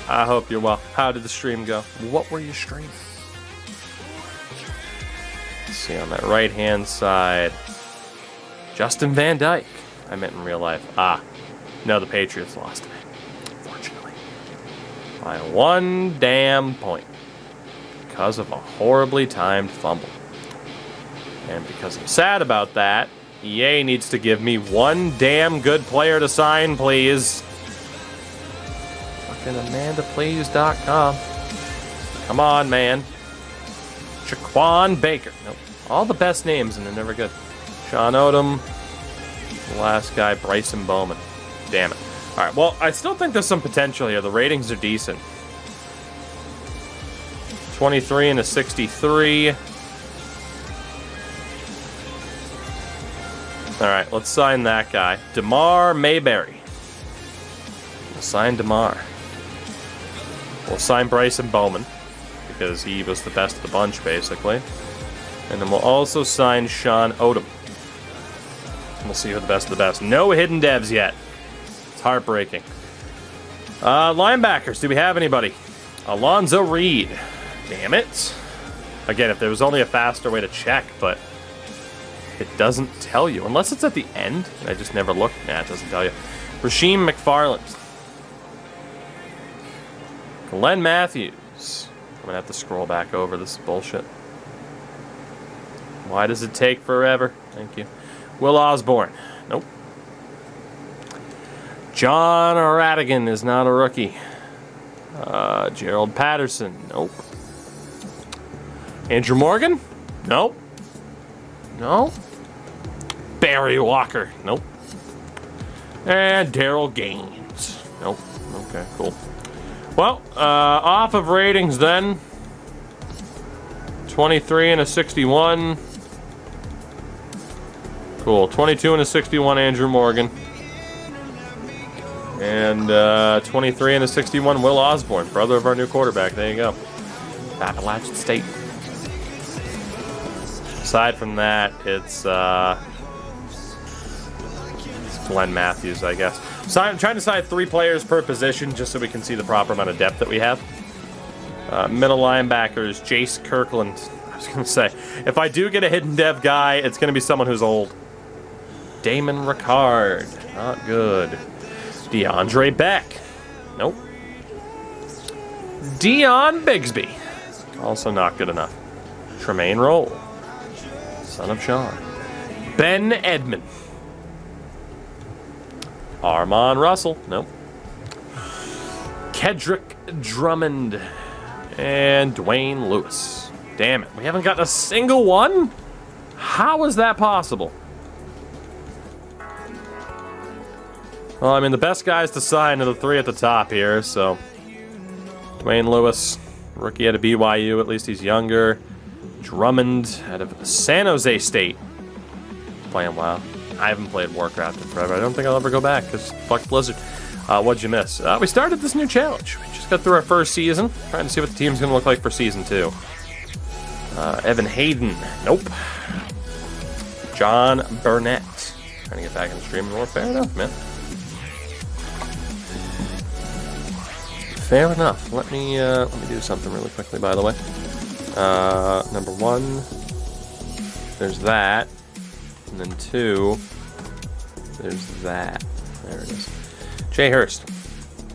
I hope you're well. How did the stream go? What were you streaming? Let's see, on that right-hand side. Justin Van Dyke. I meant in real life. No, the Patriots lost today. Unfortunately. By one damn point. Because of a horribly timed fumble. And because I'm sad about that, EA needs to give me one damn good player to sign, please. Fucking AmandaPlease.com. Come on, man. Shaquan Baker. Nope. All the best names and they're never good. Sean Odom. The last guy, Bryson Bowman. Damn it. Alright, well, I still think there's some potential here. The ratings are decent. 23 and a 63. Alright, let's sign that guy. DeMar Mayberry. We'll sign DeMar. We'll sign Bryson Bowman, because he was the best of the bunch, basically. And then we'll also sign Sean Odom. We'll see who the best of the best. No hidden devs yet. It's heartbreaking. Linebackers, do we have anybody? Alonzo Reed. Damn it. Again, if there was only a faster way to check, but it doesn't tell you. Unless it's at the end, and I just never looked. Nah, it doesn't tell you. Rasheem McFarland. Glenn Matthews. I'm gonna have to scroll back over. This is bullshit. Why does it take forever? Thank you. Will Osborne. Nope. John Radigan is not a rookie. Gerald Patterson. Nope. Andrew Morgan? Nope. No. Barry Walker. Nope. And Daryl Gaines. Nope. Okay, cool. Well, off of ratings then. 23 and a 61. Cool. 22 and a 61, Andrew Morgan. And 23 and a 61, Will Osborne, brother of our new quarterback. There you go. Appalachian State. Aside from that, it's Glenn Matthews, I guess. So I'm trying to decide 3 players per position just so we can see the proper amount of depth that we have. Middle linebackers, Jace Kirkland. I was going to say, if I do get a hidden dev guy, it's going to be someone who's old. Damon Ricard. Not good. DeAndre Beck. Nope. Dion Bigsby. Also not good enough. Tremaine Roll. Son of Sean. Ben Edmond. Armon Russell. Nope. Kedrick Drummond. And Dwayne Lewis. Damn it. We haven't gotten a single one? How is that possible? Well, I mean, the best guys to sign are the 3 at the top here, so. Dwayne Lewis, rookie out of BYU, at least he's younger. Drummond out of San Jose State. Playing well. I haven't played Warcraft in forever. I don't think I'll ever go back, because fuck Blizzard. What'd you miss? We started this new challenge. We just got through our first season, trying to see what the team's going to look like for season 2. Evan Hayden. Nope. John Burnett. Trying to get back in the stream more. Fair enough, man. Fair enough. Let me do something really quickly, by the way. Number 1, there's that. And then 2, there's that. There it is. Jay Hurst.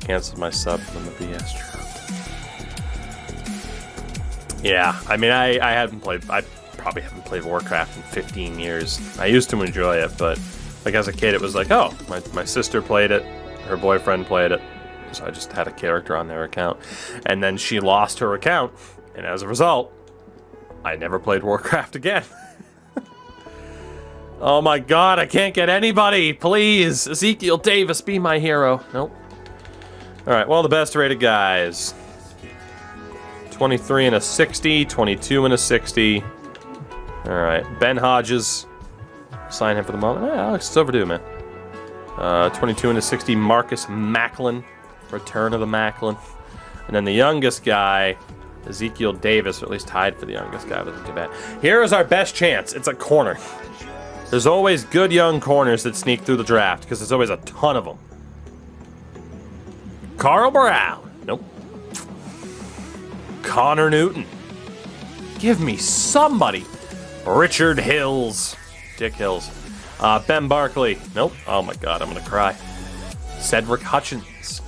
Canceled my sub from the BS drop. Yeah, I mean, I probably haven't played Warcraft in 15 years. I used to enjoy it, but like as a kid, it was like, oh, my sister played it, her boyfriend played it. So I just had a character on their account. And then she lost her account. And as a result, I never played Warcraft again. Oh my god, I can't get anybody. Please, Ezekiel Davis, be my hero. Nope. Alright, well, the best rated guys. 23 and a 60, 22 and a 60. Alright, Ben Hodges. Sign him for the moment. Yeah, Alex, it's overdue, man. 22 and a 60, Marcus Macklin. Return of the Macklin. And then the youngest guy, Ezekiel Davis, or at least tied for the youngest guy, wasn't too bad. Here is our best chance. It's a corner. There's always good young corners that sneak through the draft, because there's always a ton of them. Carl Brown. Nope. Connor Newton. Give me somebody. Richard Hills. Dick Hills. Ben Barkley. Nope. Oh my god, I'm gonna cry. Cedric Hutchins.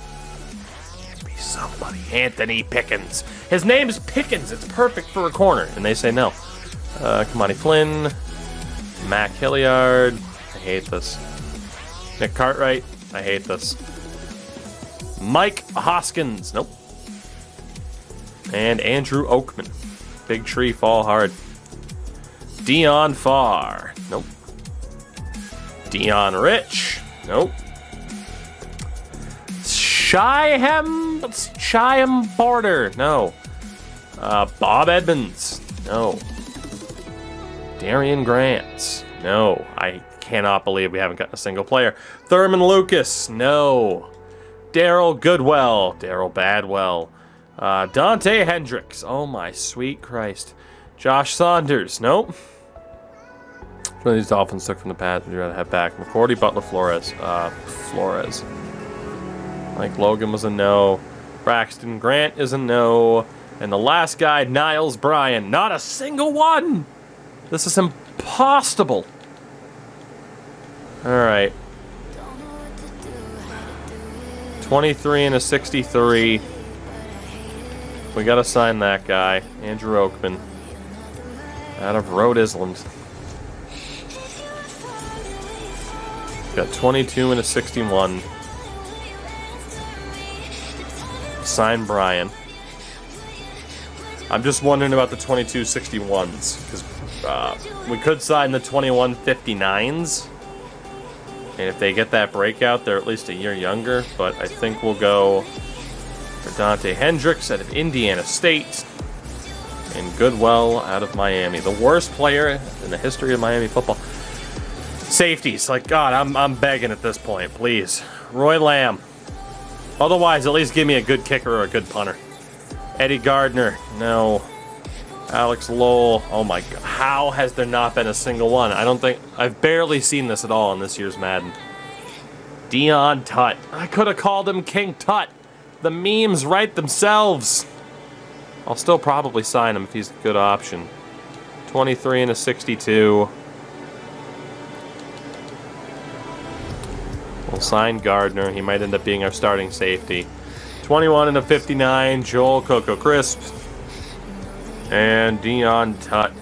Be somebody. Anthony Pickens. His name is Pickens. It's perfect for a corner. And they say no. Kamani Flynn. Mac Hilliard. I hate this. Nick Cartwright. I hate this. Mike Hoskins. Nope. And Andrew Oakman. Big tree, fall hard. Dion Farr. Nope. Dion Rich. Nope. Shyam Barter. No. Bob Edmonds. No. Darian Grant. No. I cannot believe we haven't gotten a single player. Thurman Lucas. No. Daryl Goodwell. Daryl Badwell. Dante Hendricks. Oh my sweet Christ. Josh Saunders. Nope. Which one of these Dolphins took from the past would you rather have back? McCourty, Butler, Flores. Flores. Mike Logan was a no. Braxton Grant is a no. And the last guy, Niles Bryan. Not a single one! This is impossible. Alright. 23 and a 63. We got to sign that guy, Andrew Oakman, out of Rhode Island. Got 22 and a 61. Sign Brian. I'm just wondering about the 22 61s, because we could sign the 21 59s. And if they get that breakout, they're at least a year younger. But I think we'll go for Dante Hendricks out of Indiana State and Goodwell out of Miami. The worst player in the history of Miami football. Safeties. Like, God, I'm begging at this point. Please. Roy Lamb. Otherwise, at least give me a good kicker or a good punter. Eddie Gardner. No. Alex Lowell. Oh my God. How has there not been a single one? I've barely seen this at all in this year's Madden. Dion Tutt. I could have called him King Tut. The memes write themselves. I'll still probably sign him if he's a good option. 23 and a 62. We'll sign Gardner. He might end up being our starting safety. 21 and a 59. Joel Coco Crisp. And Dion Tutt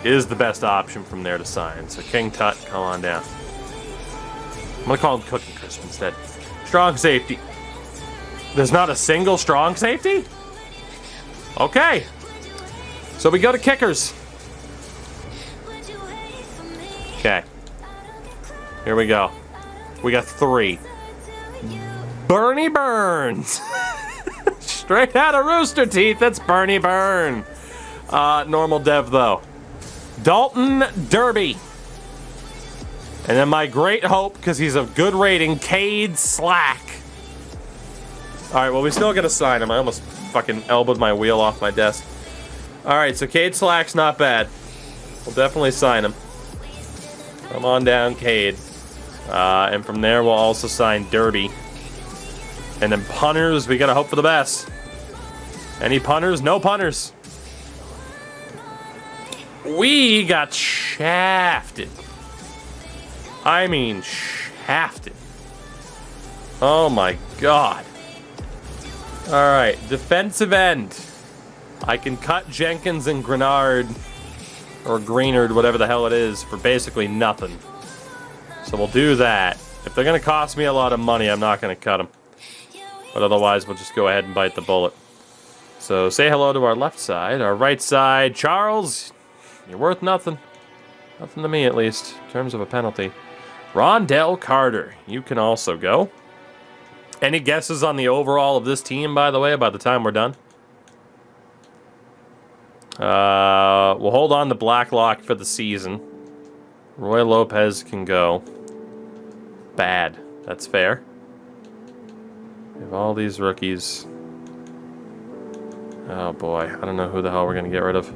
is the best option from there to sign. So King Tut, come on down. I'm going to call him Cookie Crisp instead. Strong safety. There's not a single strong safety? Okay. So we go to kickers. Okay. Here we go. We got 3. Bernie Burns. Straight out of Rooster Teeth, that's Bernie Byrne. Normal dev, though. Dalton Derby. And then my great hope, because he's a good rating, Cade Slack. All right, well, we still got to sign him. I almost fucking elbowed my wheel off my desk. All right, so Cade Slack's not bad. We'll definitely sign him. Come on down, Cade. And from there, we'll also sign Derby. And then punters, we got to hope for the best. Any punters? No punters. We got shafted. I mean, shafted. Oh my God. All right, defensive end. I can cut Jenkins and Grenard, or Greenard, whatever the hell it is, for basically nothing. So we'll do that. If they're going to cost me a lot of money, I'm not going to cut them. But otherwise, we'll just go ahead and bite the bullet. So say hello to our left side. Our right side, Charles, you're worth nothing. Nothing to me, at least, in terms of a penalty. Rondell Carter, you can also go. Any guesses on the overall of this team, by the way, by the time we're done? We'll hold on to Blacklock for the season. Roy Lopez can go. Bad. That's fair. We have all these rookies. Oh boy, I don't know who the hell we're going to get rid of.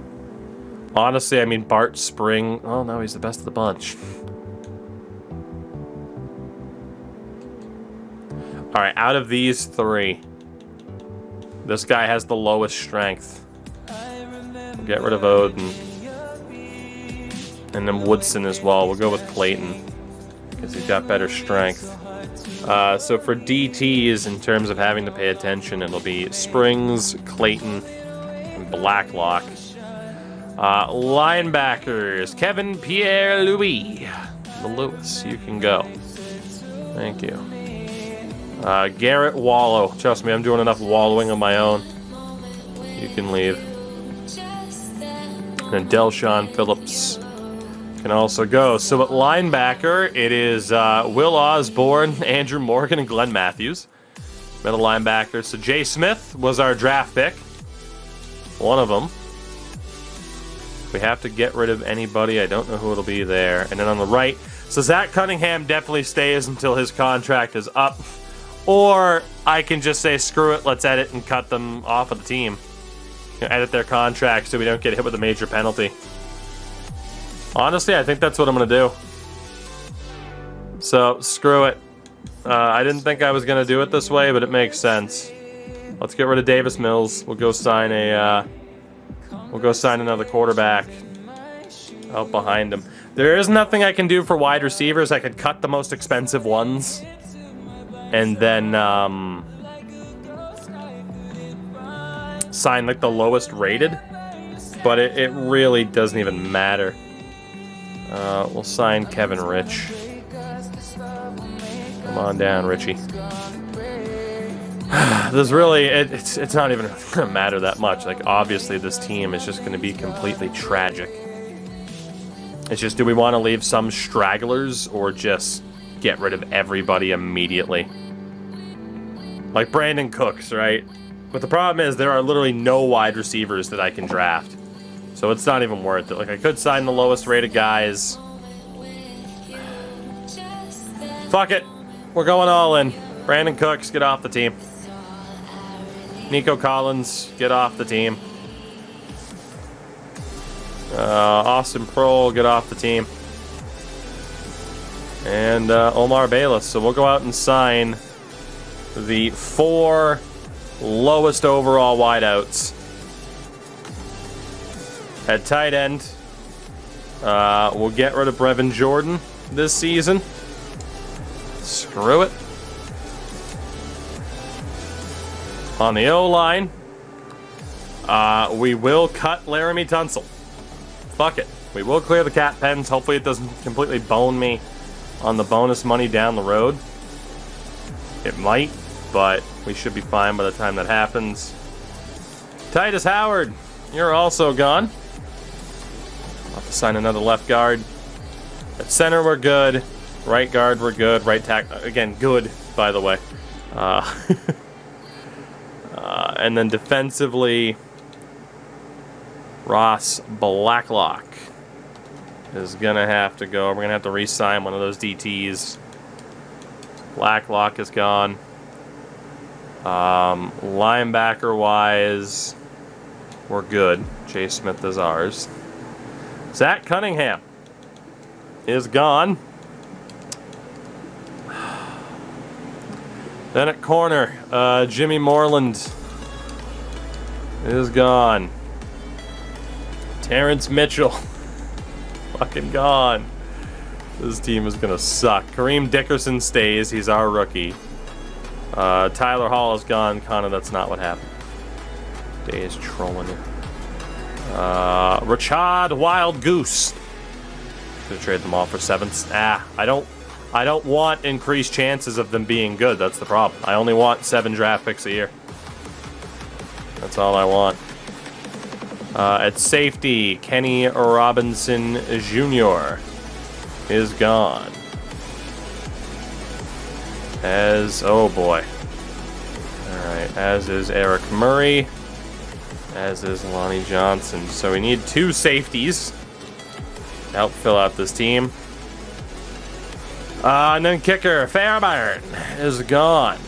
Honestly, I mean, Bart Spring. Oh no, he's the best of the bunch. Alright, out of these 3, this guy has the lowest strength. We'll get rid of Odin. And then Woodson as well. We'll go with Clayton, because he's got better strength. So for DTs, in terms of having to pay attention, it'll be Springs, Clayton, and Blacklock. Linebackers, Kevin Pierre-Louis. Lewis, you can go. Thank you. Garrett Wallow. Trust me, I'm doing enough wallowing on my own. You can leave. And Delshawn Phillips can also go. So at linebacker, it is Will Osborne, Andrew Morgan, and Glenn Matthews. Middle linebacker. So Jay Smith was our draft pick. One of them. We have to get rid of anybody. I don't know who it'll be there. And then on the right, so Zach Cunningham definitely stays until his contract is up. Or I can just say, screw it, let's edit and cut them off of the team. Edit their contract so we don't get hit with a major penalty. Honestly, I think that's what I'm going to do. So, screw it. I didn't think I was going to do it this way, but it makes sense. Let's get rid of Davis Mills. We'll go sign another quarterback out behind him. There is nothing I can do for wide receivers. I could cut the most expensive ones. And then sign like the lowest rated, but it really doesn't even matter. We'll sign Kevin Rich. Come on down, Richie. There's really, it's not even gonna matter that much. Like, obviously this team is just gonna be completely tragic. It's just, do we want to leave some stragglers or just get rid of everybody immediately? Like Brandon Cooks, right? But the problem is there are literally no wide receivers that I can draft. So it's not even worth it. Like, I could sign the lowest rated guys. Fuck it. We're going all in. Brandon Cooks, get off the team. Nico Collins, get off the team. Austin Prohl, get off the team. And Omar Bayless. So we'll go out and sign the 4 lowest overall wideouts. At tight end, we'll get rid of Brevin Jordan this season. Screw it. On the O-line, we will cut Laramie Tunsil. Fuck it. We will clear the cap pens. Hopefully it doesn't completely bone me on the bonus money down the road. It might, but we should be fine by the time that happens. Titus Howard, you're also gone. I'll have to sign another left guard. At center, we're good. Right guard, we're good. Right tackle, again, good, by the way. And then defensively, Ross Blacklock is going to have to go. We're going to have to re-sign one of those DTs. Blacklock is gone. Linebacker-wise, we're good. Jay Smith is ours. Zach Cunningham is gone. Then at corner, Jimmy Moreland is gone. Terrence Mitchell, fucking gone. This team is gonna suck. Kareem Dickerson stays, he's our rookie. Tyler Hall is gone. Connor, that's not what happened. Day is trolling it. Rashad Wild Goose. Could trade them all for 7s. I don't want increased chances of them being good. That's the problem. I only want 7 draft picks a year. That's all I want. At safety, Kenny Robinson Jr. is gone. Oh boy. Alright, as is Eric Murray. As is Lonnie Johnson. So we need 2 safeties to help fill out this team. And then kicker, Fairbairn is gone.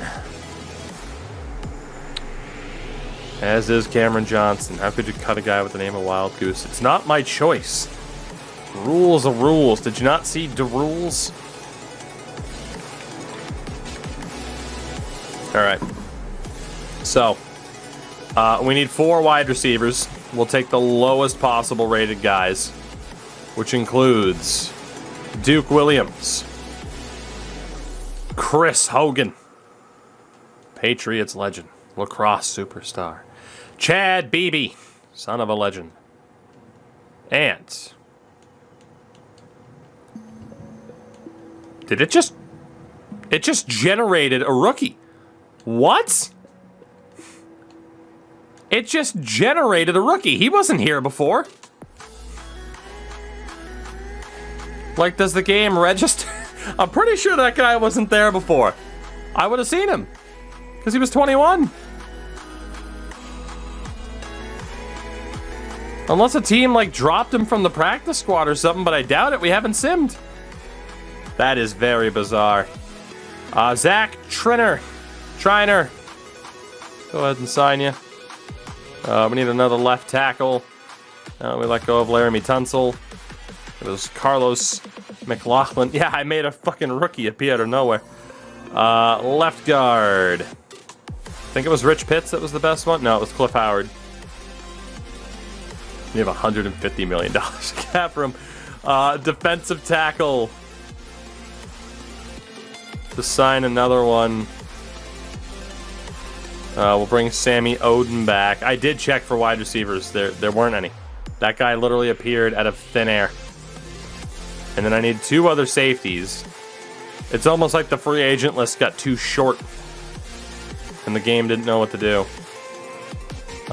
As is Cameron Johnson. How could you cut a guy with the name of Wild Goose? It's not my choice. Rules are rules. Did you not see the rules? Alright. So, we need 4 wide receivers. We'll take the lowest possible rated guys, which includes Duke Williams, Chris Hogan, Patriots legend, lacrosse superstar, Chad Beebe, son of a legend, and it just generated a rookie. What? It just generated a rookie. He wasn't here before. Like, does the game register? I'm pretty sure that guy wasn't there before. I would have seen him because he was 21. Unless a team like dropped him from the practice squad or something, but I doubt it. We haven't simmed. That is very bizarre. Zach Triner. Go ahead and sign you. We need another left tackle. We let go of Laramie Tunsil. It was Carlos McLaughlin. Yeah, I made a fucking rookie appear out of nowhere. Left guard. I think it was Rich Pitts that was the best one. No, it was Cliff Howard. We have $150 million cap room. Defensive tackle. To sign another one. We'll bring Sammy Oden back. I did check for wide receivers. There weren't any. That guy literally appeared out of thin air. And then I need 2 other safeties. It's almost like the free agent list got too short. And the game didn't know what to do.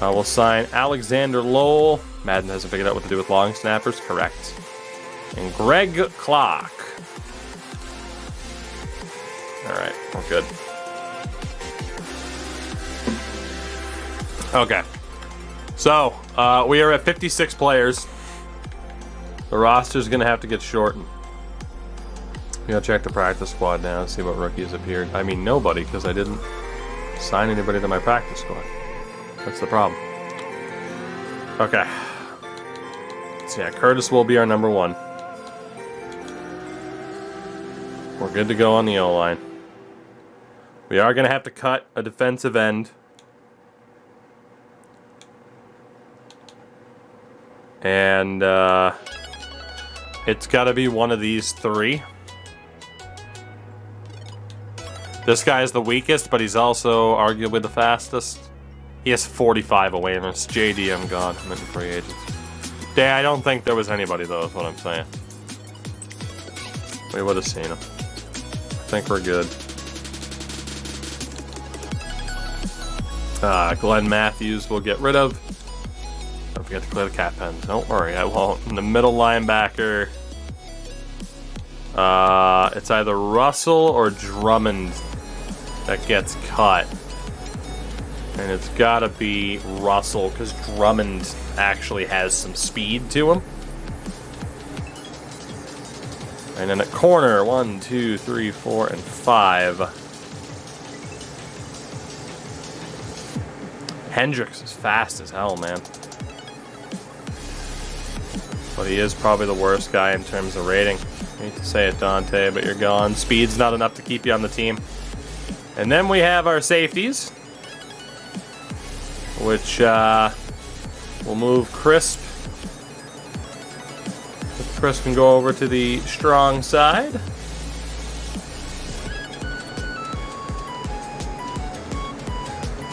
We'll sign Alexander Lowell. Madden hasn't figured out what to do with long snappers. Correct. And Greg Clark. Alright, we're good. Okay. So, we are at 56 players. The roster's going to have to get shortened. We gotta check the practice squad now and see what rookies appeared. I mean, nobody, because I didn't sign anybody to my practice squad. That's the problem. Okay. So yeah, Curtis will be our number 1. We're good to go on the O-line. We are going to have to cut a defensive end. And it's got to be one of these 3. This guy is the weakest, but he's also arguably the fastest. He has 45 awareness. JD, I'm gone. I'm in free agents. Yeah, I don't think there was anybody, though, is what I'm saying. We would have seen him. I think we're good. Glenn Matthews we'll get rid of. Don't forget to clear the cat pens. Don't worry, I won't. In the middle linebacker, it's either Russell or Drummond that gets cut. And it's gotta be Russell, because Drummond actually has some speed to him. And then at corner, 1, 2, 3, 4, and 5. Hendricks is fast as hell, man. But he is probably the worst guy in terms of rating. I hate to say it, Dante, but you're gone. Speed's not enough to keep you on the team. And then we have our safeties, which will move Crisp. Crisp can go over to the strong side.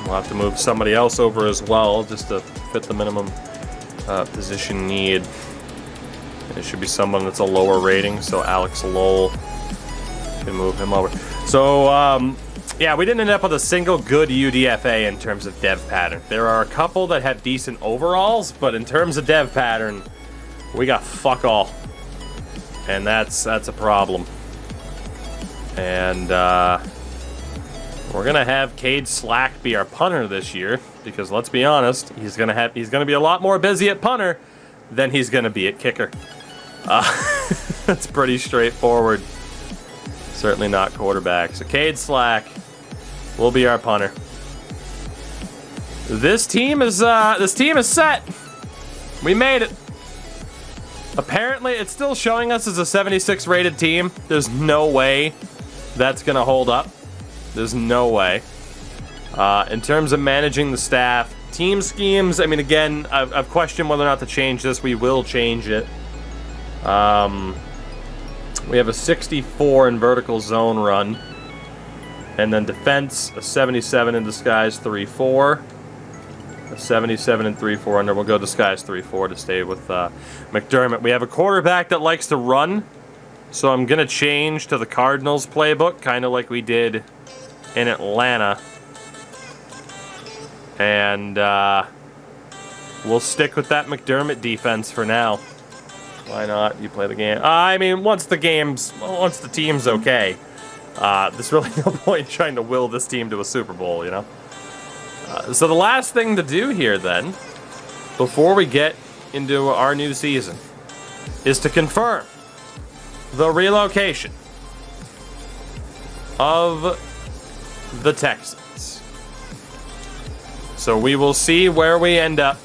We'll have to move somebody else over as well, just to fit the minimum position need. It should be someone that's a lower rating, so Alex Lowell can move him over. So, yeah, we didn't end up with a single good UDFA in terms of dev pattern. There are a couple that have decent overalls, but in terms of dev pattern, we got fuck all. And that's a problem. And we're gonna have Cade Slack be our punter this year, because let's be honest, he's gonna be a lot more busy at punter than he's gonna be at kicker. That's pretty straightforward. Certainly not quarterback. So Cade Slack will be our punter. This team is set. We made it. Apparently, it's still showing us as a 76 rated team. There's no way that's gonna hold up. There's no way. In terms of managing the staff, team schemes, I mean, again, I've questioned whether or not to change this. We will change it. We have a 64 in vertical zone run. And then defense, a 77 in disguise 3-4. A 77 and 3-4 under. We'll go disguise 3-4 to stay with McDermott. We have a quarterback that likes to run. So I'm going to change to the Cardinals playbook, kind of like we did in Atlanta. And we'll stick with that McDermott defense for now. Why not? You play the game. I mean, once the team's okay, there's really no point in trying to will this team to a Super Bowl, you know? So the last thing to do here, then, before we get into our new season, is to confirm the relocation of the Texans. So we will see where we end up.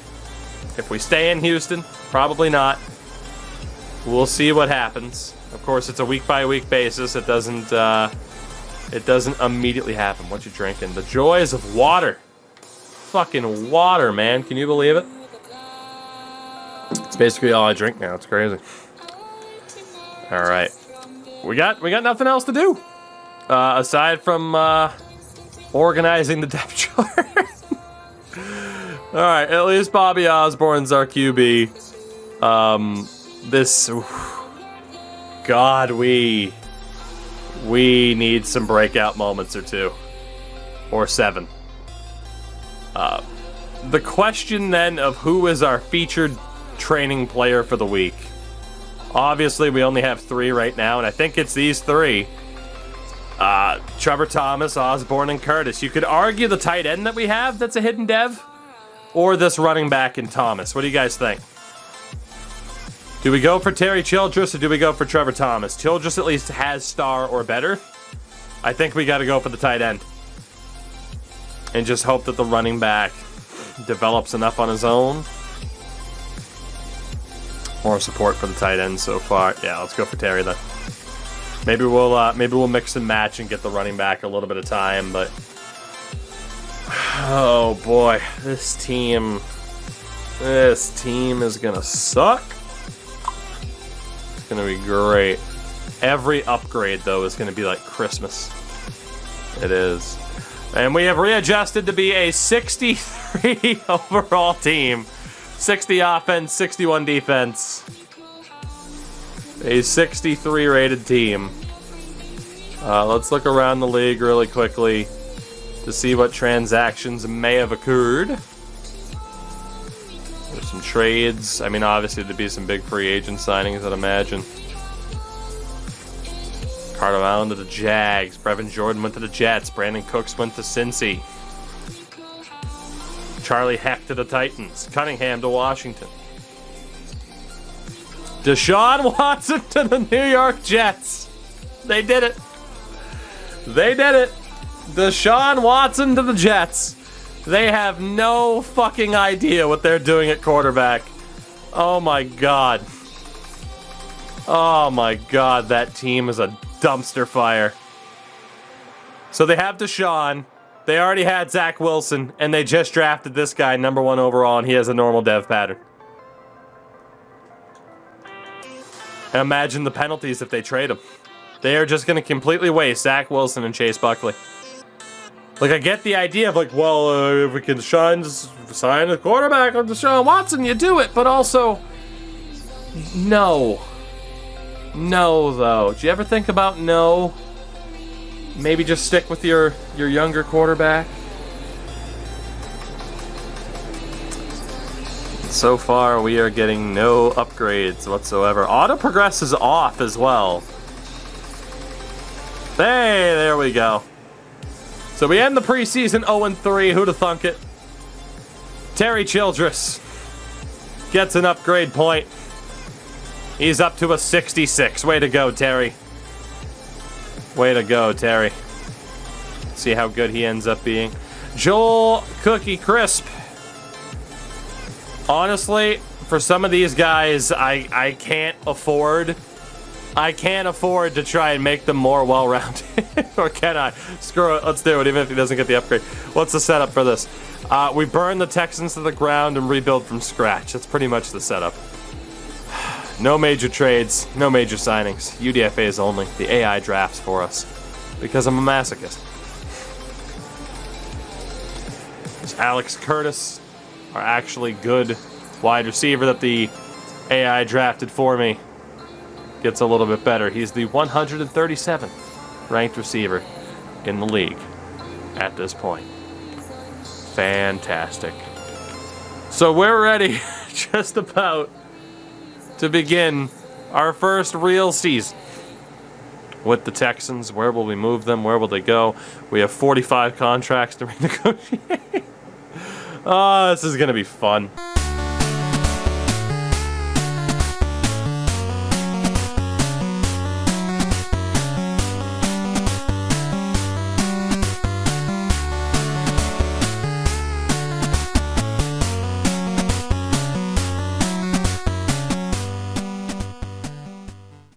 If we stay in Houston, probably not. We'll see what happens. Of course, it's a week-by-week basis. It doesn't immediately happen. What you drinking? The joys of water. Fucking water, man. Can you believe it? It's basically all I drink now. It's crazy. All right. We got nothing else to do. Aside from organizing the depth chart. All right, at least Bobby Osborne's our QB. God, we need some breakout moments or 2. Or 7. The question then of who is our featured training player for the week. Obviously, we only have 3 right now, and I think it's these 3. Trevor Thomas, Osborne, and Curtis. You could argue the tight end that we have that's a hidden dev, or this running back in Thomas. What do you guys think? Do we go for Terry Childress or do we go for Trevor Thomas? Childress at least has star or better. I think we got to go for the tight end. And just hope that the running back develops enough on his own. More support for the tight end so far. Yeah, let's go for Terry then. Maybe we'll mix and match and get the running back a little bit of time, but oh boy, this team is gonna suck. It's gonna be great. Every upgrade though is gonna be like Christmas. It is. And we have readjusted to be a 63 overall team. 60 offense, 61 defense. A 63 rated team. Let's look around the league really quickly to see what transactions may have occurred. There's some trades. I mean, obviously there'd be some big free agent signings, I'd imagine. Carter Allen to the Jags. Brevin Jordan went to the Jets. Brandon Cooks went to Cincy. Charlie Heck to the Titans. Cunningham to Washington. Deshaun Watson to the New York Jets. They did it. They did it. Deshaun Watson to the Jets. They have no fucking idea what they're doing at quarterback. Oh my god. Oh my god, that team is a dumpster fire. So they have Deshaun. They already had Zach Wilson, and they just drafted this guy number 1 overall, and he has a normal dev pattern. And imagine the penalties if they trade him. They are just going to completely waste Zach Wilson and Chase Buckley. Like, I get the idea of, like, well, if we can sign a quarterback on Deshaun Watson, you do it. But also, no. No, though. Do you ever think about no? Maybe just stick with your younger quarterback? So far, we are getting no upgrades whatsoever. Auto progress is off as well. Hey, there we go. So we end the preseason 0-3. Who'da thunk it? Terry Childress gets an upgrade point. He's up to a 66. Way to go, Terry. Way to go, Terry. See how good he ends up being. Joel Cookie Crisp. Honestly, for some of these guys, I can't afford to try and make them more well-rounded. Or can I? Screw it. Let's do it, even if he doesn't get the upgrade. What's the setup for this? We burn the Texans to the ground and rebuild from scratch. That's pretty much the setup. No major trades, no major signings. UDFAs only. The AI drafts for us. Because I'm a masochist. There's Alex Curtis, our actually good wide receiver that the AI drafted for me. Gets a little bit better. He's the 137th ranked receiver in the league at this point. Fantastic. So we're ready just about to begin our first real season with the Texans. Where will we move them? Where will they go? We have 45 contracts to renegotiate. Oh, this is going to be fun.